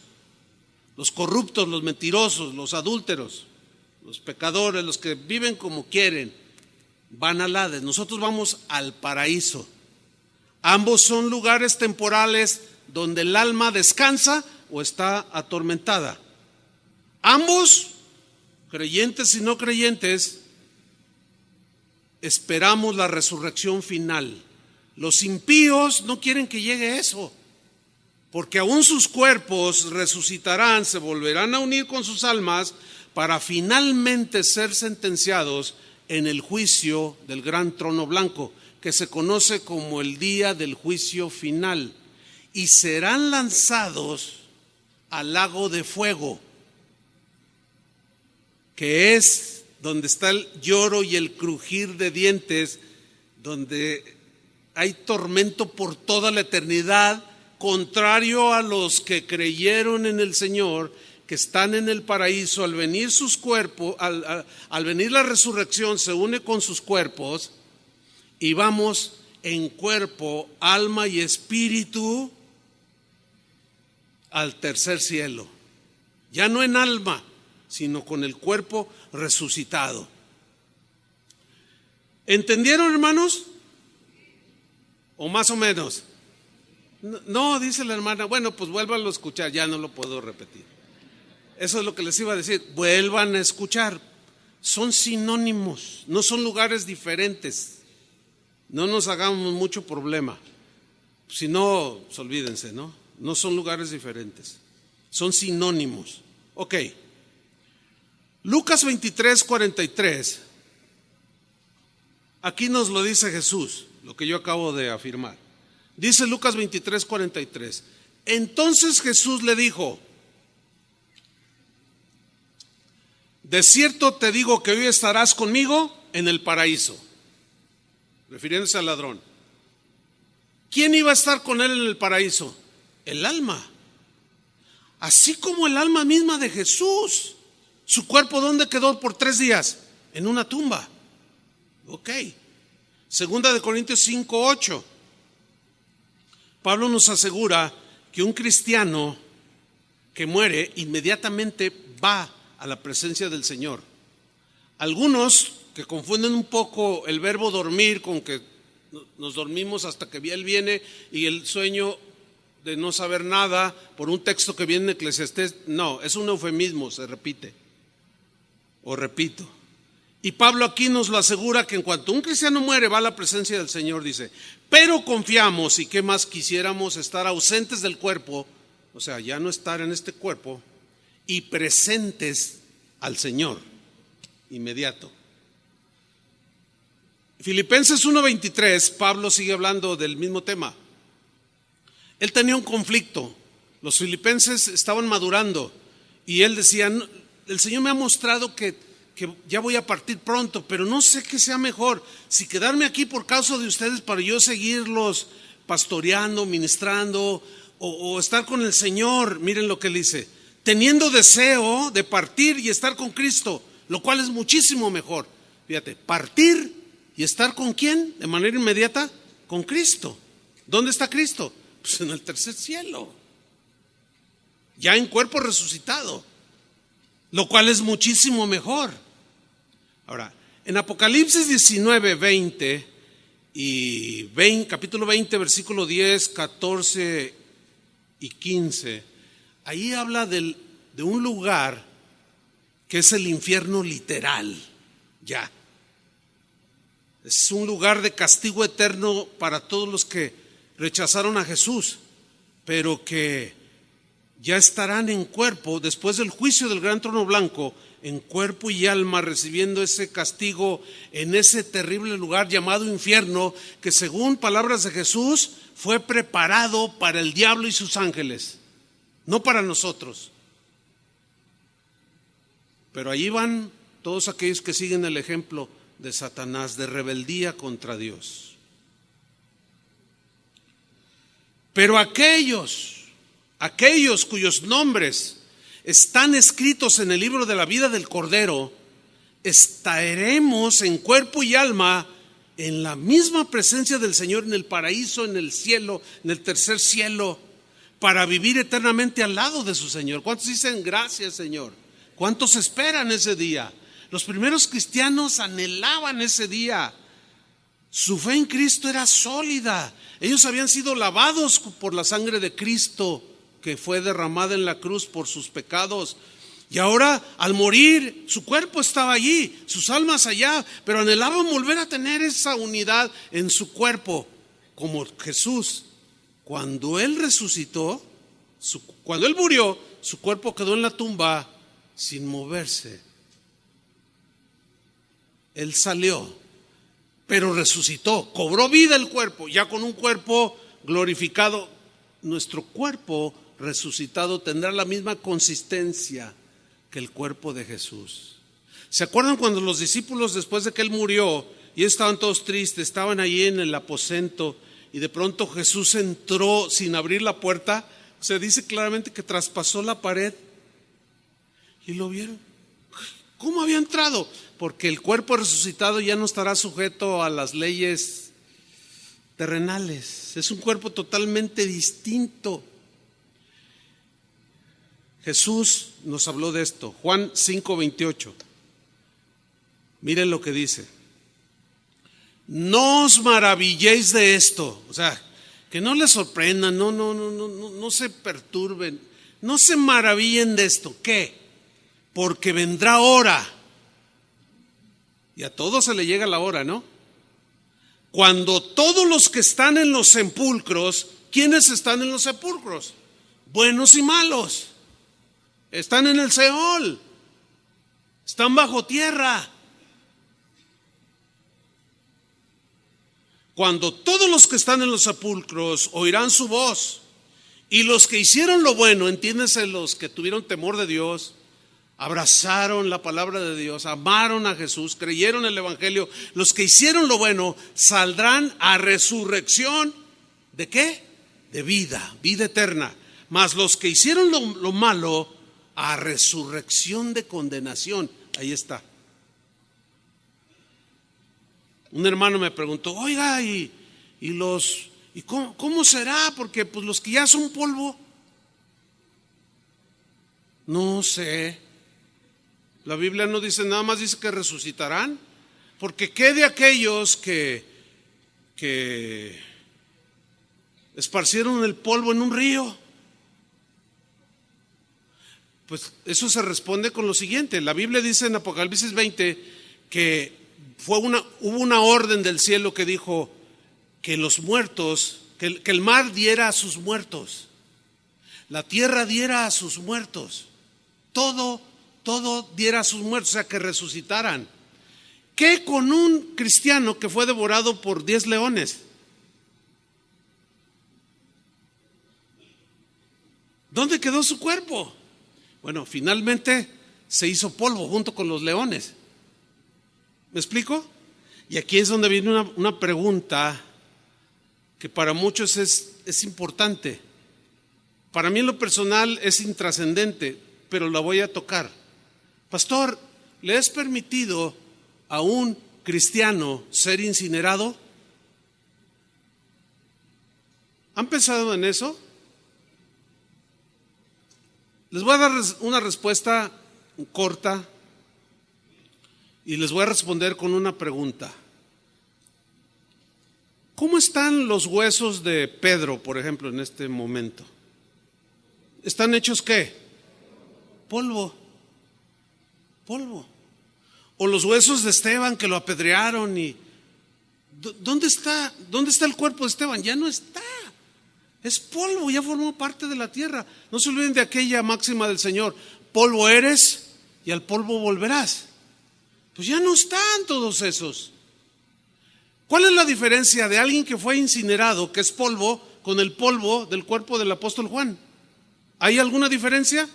los corruptos, los mentirosos, los adúlteros, los pecadores, los que viven como quieren, van al Hades. Nosotros vamos al paraíso. Ambos son lugares temporales donde el alma descansa o está atormentada. Ambos, creyentes y no creyentes, esperamos la resurrección final. Los impíos no quieren que llegue eso, porque aún sus cuerpos resucitarán, se volverán a unir con sus almas para finalmente ser sentenciados en el juicio del gran trono blanco, que se conoce como el día del juicio final, y serán lanzados al lago de fuego, que es donde está el lloro y el crujir de dientes, donde hay tormento por toda la eternidad, contrario a los que creyeron en el Señor, que están en el paraíso. Al venir sus cuerpos, al venir la resurrección, se une con sus cuerpos y vamos en cuerpo, alma y espíritu al tercer cielo. Ya no en alma, sino con el cuerpo resucitado. ¿Entendieron, hermanos? ¿O más o menos? No, dice la hermana, bueno, pues vuélvanlo a escuchar, ya no lo puedo repetir. Eso es lo que les iba a decir, vuelvan a escuchar. Son sinónimos, no son lugares diferentes. No nos hagamos mucho problema. Si no, pues olvídense, ¿no? No son lugares diferentes, son sinónimos. Ok. Lucas 23:43, aquí nos lo dice Jesús, lo que yo acabo de afirmar. Dice Lucas 23:43, entonces Jesús le dijo, de cierto te digo que hoy estarás conmigo en el paraíso, refiriéndose al ladrón. ¿Quién iba a estar con él en el paraíso? El alma. así como el alma misma de Jesús. ¿Su cuerpo dónde quedó por 3 días? En una tumba. Ok. Segunda de Corintios 5:8. Pablo nos asegura que un cristiano que muere inmediatamente va a la presencia del Señor. Algunos que confunden un poco el verbo dormir con que nos dormimos hasta que Él viene, y el sueño de no saber nada por un texto que viene en Eclesiastés. No, es un eufemismo, se repite. O repito. Y Pablo aquí nos lo asegura, que en cuanto un cristiano muere va a la presencia del Señor, dice, pero confiamos, y qué más quisiéramos, estar ausentes del cuerpo, o sea, ya no estar en este cuerpo, y presentes al Señor, inmediato. Filipenses 1:23, Pablo sigue hablando del mismo tema. Él tenía un conflicto, los filipenses estaban madurando, y él decía, el Señor me ha mostrado que ya voy a partir pronto, pero no sé qué sea mejor, si quedarme aquí por causa de ustedes para yo seguirlos pastoreando, ministrando, o estar con el Señor. Miren lo que él dice, teniendo deseo de partir y estar con Cristo, lo cual es muchísimo mejor. Fíjate, partir y estar ¿con quién? De manera inmediata, con Cristo. ¿Dónde está Cristo? Pues en el tercer cielo, ya en cuerpo resucitado, lo cual es muchísimo mejor. Ahora, en Apocalipsis 19:20 y capítulo 20, versículo 10, 14 y 15, ahí habla de un lugar que es el infierno literal, ya. Es un lugar de castigo eterno para todos los que rechazaron a Jesús, pero que ya estarán en cuerpo, después del juicio del gran trono blanco, en cuerpo y alma, recibiendo ese castigo en ese terrible lugar llamado infierno, que según palabras de Jesús fue preparado para el diablo y sus ángeles, no para nosotros. Pero allí van todos aquellos que siguen el ejemplo de Satanás, de rebeldía contra Dios. Pero aquellos cuyos nombres están escritos en el libro de la vida del Cordero, estaremos en cuerpo y alma en la misma presencia del Señor, en el paraíso, en el cielo, en el tercer cielo, para vivir eternamente al lado de su Señor. ¿Cuántos dicen gracias, Señor? ¿Cuántos esperan ese día? Los primeros cristianos anhelaban ese día. Su fe en Cristo era sólida. Ellos habían sido lavados por la sangre de Cristo, que fue derramada en la cruz por sus pecados. Y ahora, al morir, su cuerpo estaba allí, sus almas allá, pero anhelaban volver a tener esa unidad en su cuerpo, como Jesús. Cuando Él resucitó, cuando Él murió, su cuerpo quedó en la tumba sin moverse. Él salió, pero resucitó, cobró vida el cuerpo, ya con un cuerpo glorificado. Nuestro cuerpo resucitado tendrá la misma consistencia que el cuerpo de Jesús. ¿Se acuerdan cuando los discípulos, después de que Él murió, y estaban todos tristes, estaban allí en el aposento, y de pronto Jesús entró sin abrir la puerta? Se dice claramente que traspasó la pared y lo vieron. ¿Cómo había entrado? Porque el cuerpo resucitado ya no estará sujeto a las leyes terrenales. Es un cuerpo totalmente distinto. Jesús nos habló de esto, Juan 5:28. Miren lo que dice. No os maravilléis de esto, o sea, que no les sorprendan, no se perturben, no se maravillen de esto. ¿Qué? Porque vendrá hora, y a todos se le llega la hora, ¿no? Cuando todos los que están en los sepulcros, ¿quiénes están en los sepulcros? Buenos y malos. Están en el Seol, están bajo tierra. Cuando todos los que están en los sepulcros oirán su voz, y los que hicieron lo bueno, entiéndese, los que tuvieron temor de Dios, abrazaron la palabra de Dios, amaron a Jesús, creyeron el Evangelio, los que hicieron lo bueno saldrán a resurrección. ¿De qué? De vida eterna. Mas los que hicieron lo malo, a resurrección de condenación. Ahí está. Un hermano me preguntó, oiga, ¿y cómo será? Porque pues los que ya son polvo. No sé. La Biblia no dice nada más, dice que resucitarán. Porque ¿qué de aquellos que esparcieron el polvo en un río? Pues eso se responde con lo siguiente. La Biblia dice en Apocalipsis 20 que hubo una orden del cielo que dijo que los muertos, que el mar diera a sus muertos, la tierra diera a sus muertos, todo diera a sus muertos, o sea, que resucitaran. ¿Qué con un cristiano que fue devorado por 10 leones? ¿Dónde quedó su cuerpo? Bueno, finalmente se hizo polvo junto con los leones. ¿Me explico? Y aquí es donde viene una pregunta que para muchos es importante. Para mí en lo personal es intrascendente, pero la voy a tocar. Pastor, ¿le es permitido a un cristiano ser incinerado? ¿Han pensado en eso? Les voy a dar una respuesta corta y les voy a responder con una pregunta. ¿Cómo están los huesos de Pedro, por ejemplo, en este momento? ¿Están hechos qué? Polvo. O los huesos de Esteban que lo apedrearon y ¿dónde está el cuerpo de Esteban? Ya no está. Es polvo, ya formó parte de la tierra. No se olviden de aquella máxima del Señor: polvo eres y al polvo volverás. Pues ya no están todos esos. ¿Cuál es la diferencia de alguien que fue incinerado, que es polvo, con el polvo del cuerpo del apóstol Juan? ¿Hay alguna diferencia?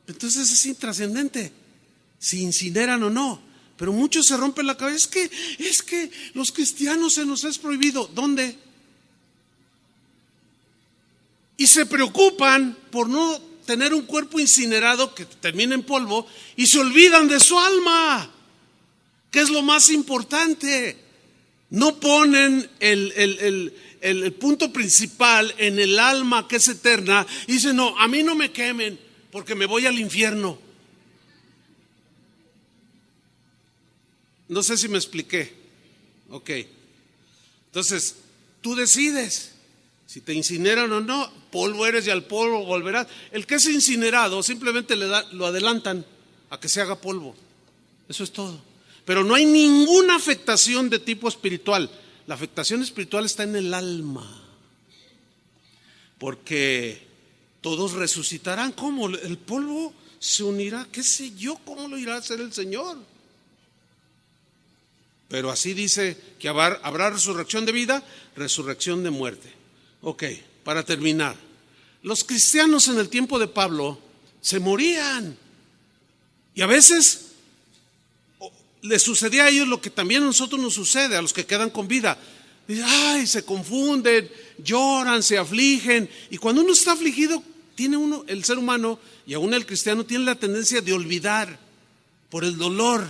Entonces es intrascendente si incineran o no. Pero muchos se rompen la cabeza. Es que los cristianos se nos es prohibido. ¿Dónde? Y se preocupan por no tener un cuerpo incinerado que termine en polvo y se olvidan de su alma, que es lo más importante. No ponen el punto principal en el alma, que es eterna, y dicen: no, a mí no me quemen porque me voy al infierno. No sé si me expliqué. Ok. Entonces, tú decides si te incineran o no. Polvo eres y al polvo volverás. El que es incinerado simplemente lo adelantan a que se haga polvo. Eso es todo. Pero no hay ninguna afectación de tipo espiritual. La afectación espiritual está en el alma. Porque todos resucitarán. ¿Cómo? El polvo se unirá. ¿Qué sé yo? ¿Cómo lo irá a hacer el Señor? Pero así dice que habrá resurrección de vida, resurrección de muerte. Ok, para terminar. Los cristianos en el tiempo de Pablo se morían. Y a veces les sucedía a ellos lo que también a nosotros nos sucede, a los que quedan con vida. Dicen: ay, se confunden, lloran, se afligen. Y cuando uno está afligido, el ser humano y aún el cristiano tiene la tendencia de olvidar por el dolor.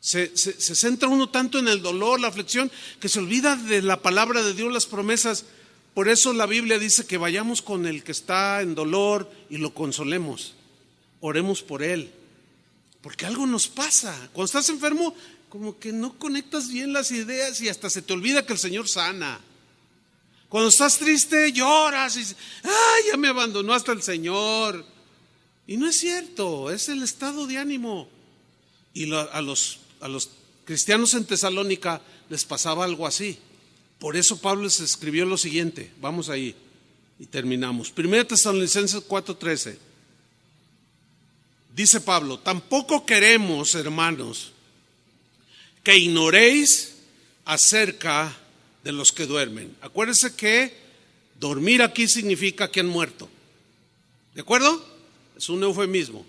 Se centra uno tanto en el dolor, la aflicción, que se olvida de la palabra de Dios, las promesas. Por eso la Biblia dice que vayamos con el que está en dolor y lo consolemos. Oremos por él. Porque algo nos pasa. Cuando estás enfermo, como que no conectas bien las ideas y hasta se te olvida que el Señor sana. Cuando estás triste, lloras y dices: ay, ya me abandonó hasta el Señor. Y no es cierto, es el estado de ánimo. Y a los cristianos en Tesalónica les pasaba algo así. Por eso Pablo les escribió lo siguiente. Vamos ahí y terminamos. 1 Tesalonicenses 4:13. Dice Pablo: tampoco queremos, hermanos, que ignoréis acerca de los que duermen. Acuérdense que dormir aquí significa que han muerto. ¿De acuerdo? Es un eufemismo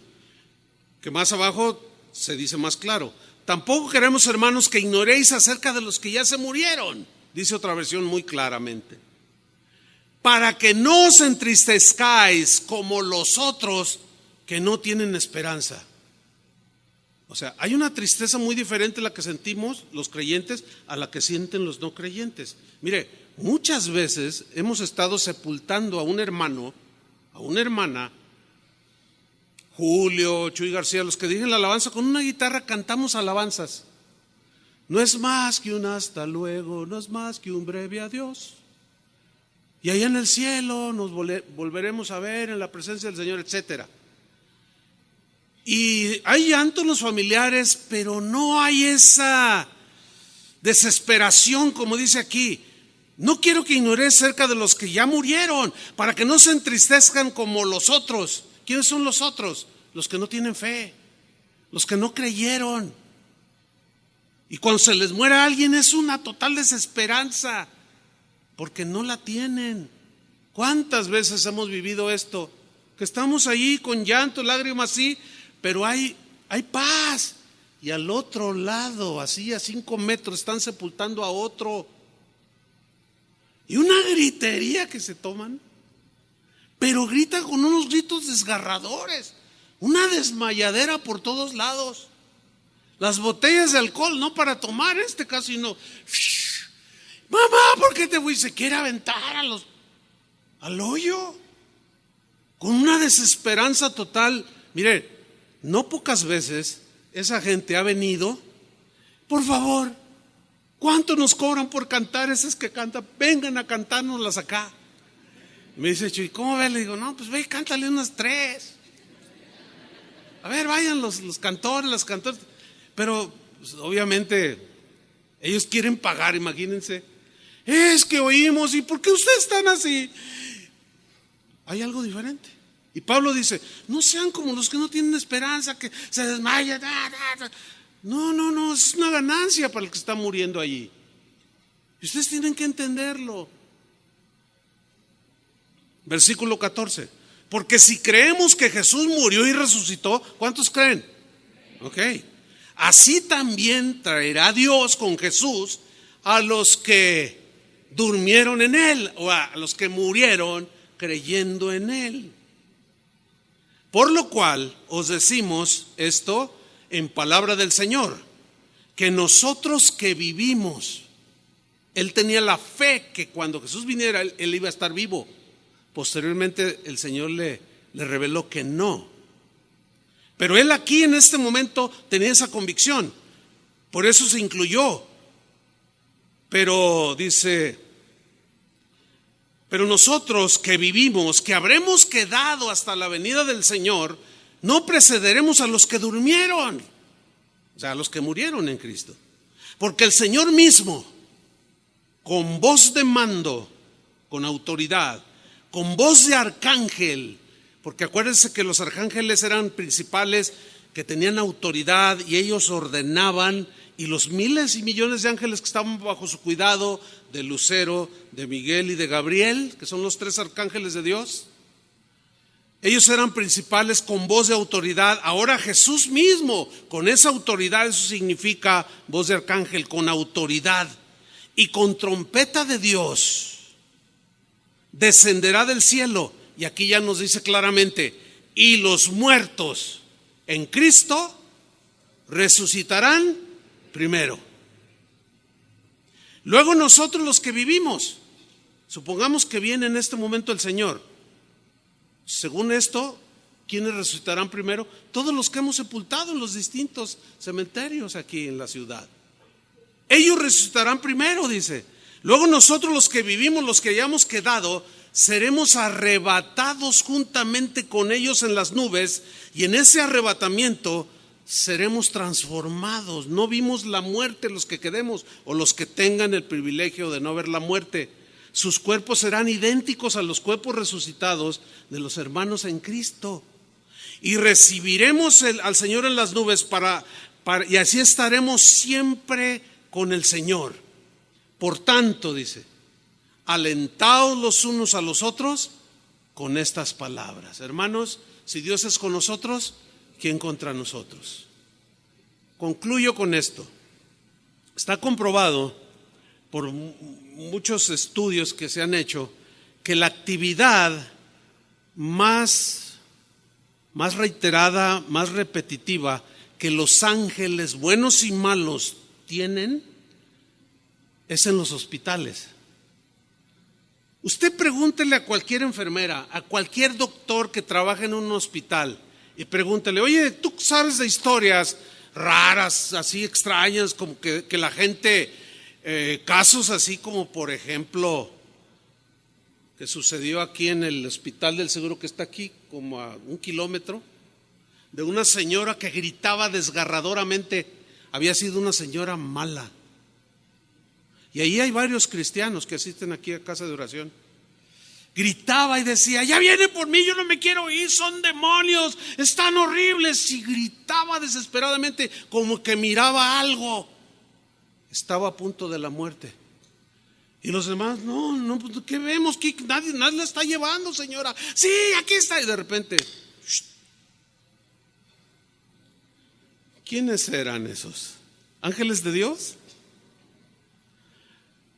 que más abajo se dice más claro. Tampoco queremos, hermanos, que ignoréis acerca de los que ya se murieron. Dice otra versión muy claramente. para que no os entristezcáis como los otros que no tienen esperanza. O sea, hay una tristeza muy diferente la que sentimos los creyentes a la que sienten los no creyentes. Mire, muchas veces hemos estado sepultando a un hermano, a una hermana, Julio, Chuy García, los que dirigen la alabanza, con una guitarra cantamos alabanzas. No es más que un hasta luego, no es más que un breve adiós. Y allá en el cielo nos volveremos a ver en la presencia del Señor, etcétera. Y hay llanto en los familiares, pero no hay esa desesperación como dice aquí. No quiero que ignores cerca de los que ya murieron, para que no se entristezcan como los otros. ¿Quiénes son los otros? Los que no tienen fe, los que no creyeron. Y cuando se les muere a alguien es una total desesperanza, porque no la tienen. ¿Cuántas veces hemos vivido esto? Que estamos ahí con llanto, lágrimas, sí, pero hay paz. Y al otro lado, así a 5 metros, están sepultando a otro. Y una gritería que se toman, pero gritan con unos gritos desgarradores, una desmayadera por todos lados. Las botellas de alcohol, no para tomar en este caso, sino, mamá, ¿por qué te voy? Se quiere aventar al hoyo, con una desesperanza total. Mire, no pocas veces esa gente ha venido, por favor, ¿cuánto nos cobran por cantar esas que cantan? Vengan a cantárnoslas acá. Me dice Chuy, ¿cómo ves? Le digo, no, pues ve, cántale unas 3. A ver, vayan los cantores, las cantoras. Pero pues, obviamente ellos quieren pagar, imagínense. Es que oímos, ¿y por qué ustedes están así? Hay algo diferente. Y Pablo dice, no sean como los que no tienen esperanza, que se desmayan. No, es una ganancia para el que está muriendo allí. Y ustedes tienen que entenderlo. Versículo 14. Porque si creemos que Jesús murió y resucitó, ¿cuántos creen? Ok. Así también traerá Dios con Jesús a los que durmieron en Él, o a los que murieron creyendo en Él. Por lo cual os decimos esto en palabra del Señor, que nosotros que vivimos, Él tenía la fe que cuando Jesús viniera, Él iba a estar vivo. Posteriormente el Señor le reveló que no. Pero Él aquí en este momento tenía esa convicción. Por eso se incluyó. Pero dice, pero nosotros que vivimos, que habremos quedado hasta la venida del Señor, no precederemos a los que durmieron, o sea, a los que murieron en Cristo. Porque el Señor mismo, con voz de mando, con autoridad, con voz de arcángel, porque acuérdense que los arcángeles eran principales que tenían autoridad y ellos ordenaban, y los miles y millones de ángeles que estaban bajo su cuidado, de Lucero, de Miguel y de Gabriel, que son los 3 arcángeles de Dios, ellos eran principales con voz de autoridad. Ahora Jesús mismo, con esa autoridad, eso significa voz de arcángel, con autoridad, y con trompeta de Dios, descenderá del cielo. Y aquí ya nos dice claramente, y los muertos en Cristo resucitarán primero. Luego nosotros los que vivimos, supongamos que viene en este momento el Señor. Según esto, ¿quiénes resucitarán primero? Todos los que hemos sepultado en los distintos cementerios aquí en la ciudad. Ellos resucitarán primero, dice. Luego nosotros los que vivimos, los que hayamos quedado, seremos arrebatados juntamente con ellos en las nubes, y en ese arrebatamiento seremos transformados. No vimos la muerte los que quedemos, o los que tengan el privilegio de no ver la muerte. Sus cuerpos serán idénticos a los cuerpos resucitados de los hermanos en Cristo, y recibiremos al Señor en las nubes y así estaremos siempre con el Señor. Por tanto, dice, alentaos los unos a los otros con estas palabras. Hermanos, si Dios es con nosotros, ¿quién contra nosotros? Concluyo con esto. Está comprobado por muchos estudios que se han hecho que la actividad más reiterada, más repetitiva que los ángeles buenos y malos tienen es en los hospitales. Usted pregúntele a cualquier enfermera, a cualquier doctor que trabaje en un hospital y pregúntele: oye, ¿tú sabes de historias raras, así extrañas, como que la gente, casos así como por ejemplo que sucedió aquí en el Hospital del Seguro, que está aquí como a 1 kilómetro, de una señora que gritaba desgarradoramente? Había sido una señora mala. Y ahí hay varios cristianos que asisten aquí a casa de oración. Gritaba y decía: ya viene por mí, yo no me quiero ir, son demonios, están horribles. Y gritaba desesperadamente, como que miraba algo. Estaba a punto de la muerte. Y los demás: no, ¿qué vemos? Nadie la está llevando, señora. Sí, aquí está. Y de repente, ¡shh! ¿Quiénes eran esos? ¿Ángeles de Dios?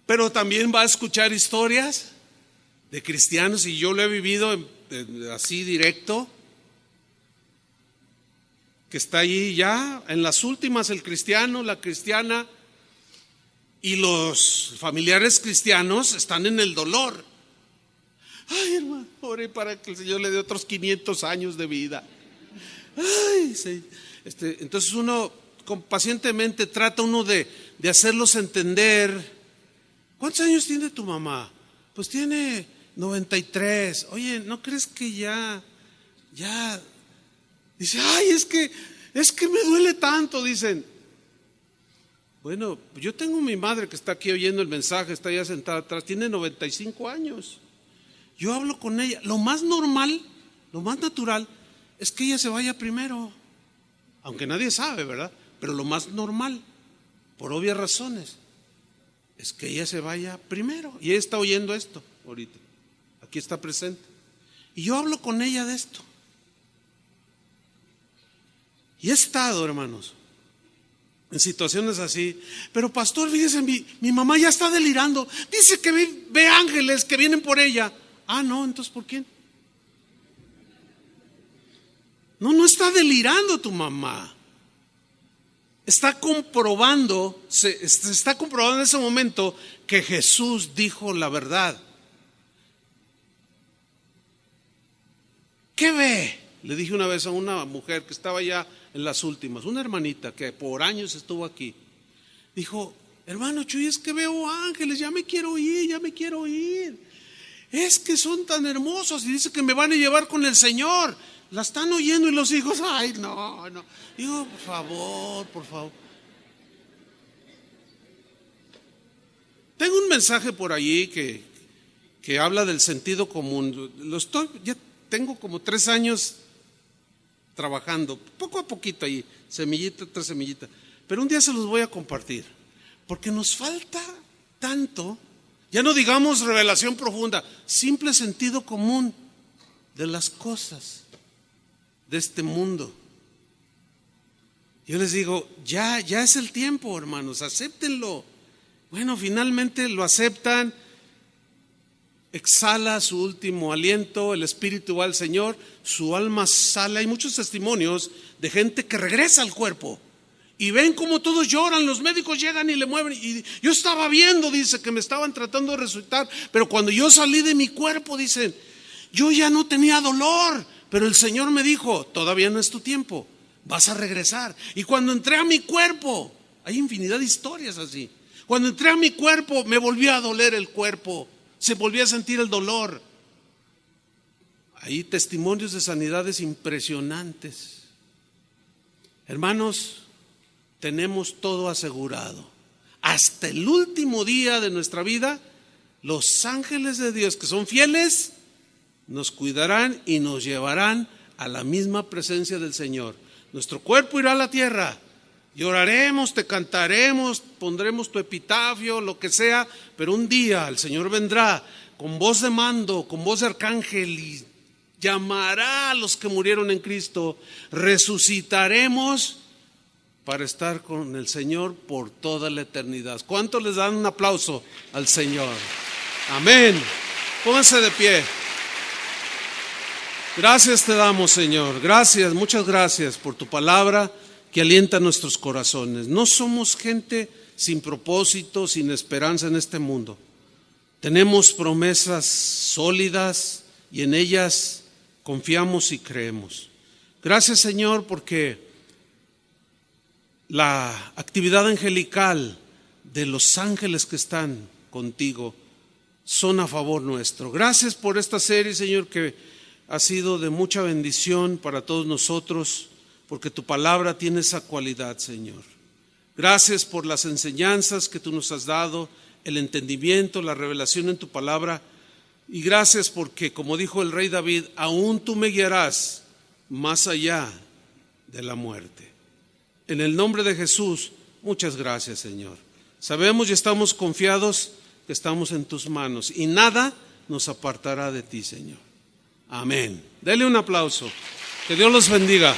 Pero también va a escuchar historias de cristianos, y yo lo he vivido así directo, que está allí ya en las últimas el cristiano, la cristiana, y los familiares cristianos están en el dolor. Ay, hermano, ore para que el Señor le dé otros 500 años de vida. Ay, sí. Entonces uno pacientemente trata uno de hacerlos entender. ¿Cuántos años tiene tu mamá? Pues tiene 93. Oye, ¿no crees que ya? Dice: ay, es que me duele tanto, dicen. Bueno, yo tengo mi madre que está aquí oyendo el mensaje, está ya sentada atrás, tiene 95 años. Yo hablo con ella. Lo más normal, lo más natural es que ella se vaya primero. Aunque nadie sabe, ¿verdad? Pero lo más normal, por obvias razones, es que ella se vaya primero. Y ella está oyendo esto ahorita. Aquí está presente. Y yo hablo con ella de esto. Y he estado, hermanos, en situaciones así. Pero pastor, fíjese, mi mamá ya está delirando. Dice que ve ángeles que vienen por ella. Ah, no, entonces ¿por quién? No está delirando tu mamá. Está comprobando, se está comprobando en ese momento que Jesús dijo la verdad. ¿Qué ve? Le dije una vez a una mujer que estaba ya en las últimas, una hermanita que por años estuvo aquí. Dijo: hermano Chuy, es que veo ángeles, ya me quiero ir. Es que son tan hermosos y dice que me van a llevar con el Señor. La están oyendo y los hijos: ay, no. Digo, por favor. Tengo un mensaje por allí que habla del sentido común. Ya tengo como 3 años trabajando, poco a poquito ahí, semillita tras semillita. Pero un día se los voy a compartir, porque nos falta tanto, ya no digamos revelación profunda, simple sentido común de las cosas de este mundo. Yo les digo: ya es el tiempo, hermanos, acéptenlo. Bueno, finalmente lo aceptan. Exhala su último aliento, el espíritu va al Señor, su alma sale. Hay muchos testimonios de gente que regresa al cuerpo y ven como todos lloran, los médicos llegan y le mueven. Y yo estaba viendo, dice, que me estaban tratando de resucitar, pero cuando yo salí de mi cuerpo, dicen, yo ya no tenía dolor, pero el Señor me dijo: todavía no es tu tiempo, vas a regresar. Y cuando entré a mi cuerpo, hay infinidad de historias así. Cuando entré a mi cuerpo, me volvió a doler el cuerpo, se volvió a sentir el dolor. Hay testimonios de sanidades impresionantes. Hermanos, tenemos todo asegurado. Hasta el último día de nuestra vida, los ángeles de Dios que son fieles nos cuidarán y nos llevarán a la misma presencia del Señor. Nuestro cuerpo irá a la tierra. Lloraremos, te cantaremos, pondremos tu epitafio, lo que sea, pero un día el Señor vendrá con voz de mando, con voz de arcángel, y llamará a los que murieron en Cristo. Resucitaremos para estar con el Señor por toda la eternidad. ¿Cuántos les dan un aplauso al Señor? Amén. Pónganse de pie. Gracias te damos, Señor. Gracias, muchas gracias por tu palabra que alienta nuestros corazones. No somos gente sin propósito, sin esperanza en este mundo. Tenemos promesas sólidas y en ellas confiamos y creemos. Gracias, Señor, porque la actividad angelical de los ángeles que están contigo son a favor nuestro. Gracias por esta serie, Señor, que ha sido de mucha bendición para todos nosotros, porque tu palabra tiene esa cualidad, Señor. Gracias por las enseñanzas que tú nos has dado, el entendimiento, la revelación en tu palabra. Y gracias porque, como dijo el rey David, aún tú me guiarás más allá de la muerte. En el nombre de Jesús, muchas gracias, Señor. Sabemos y estamos confiados que estamos en tus manos y nada nos apartará de ti, Señor. Amén. Dele un aplauso. Que Dios los bendiga.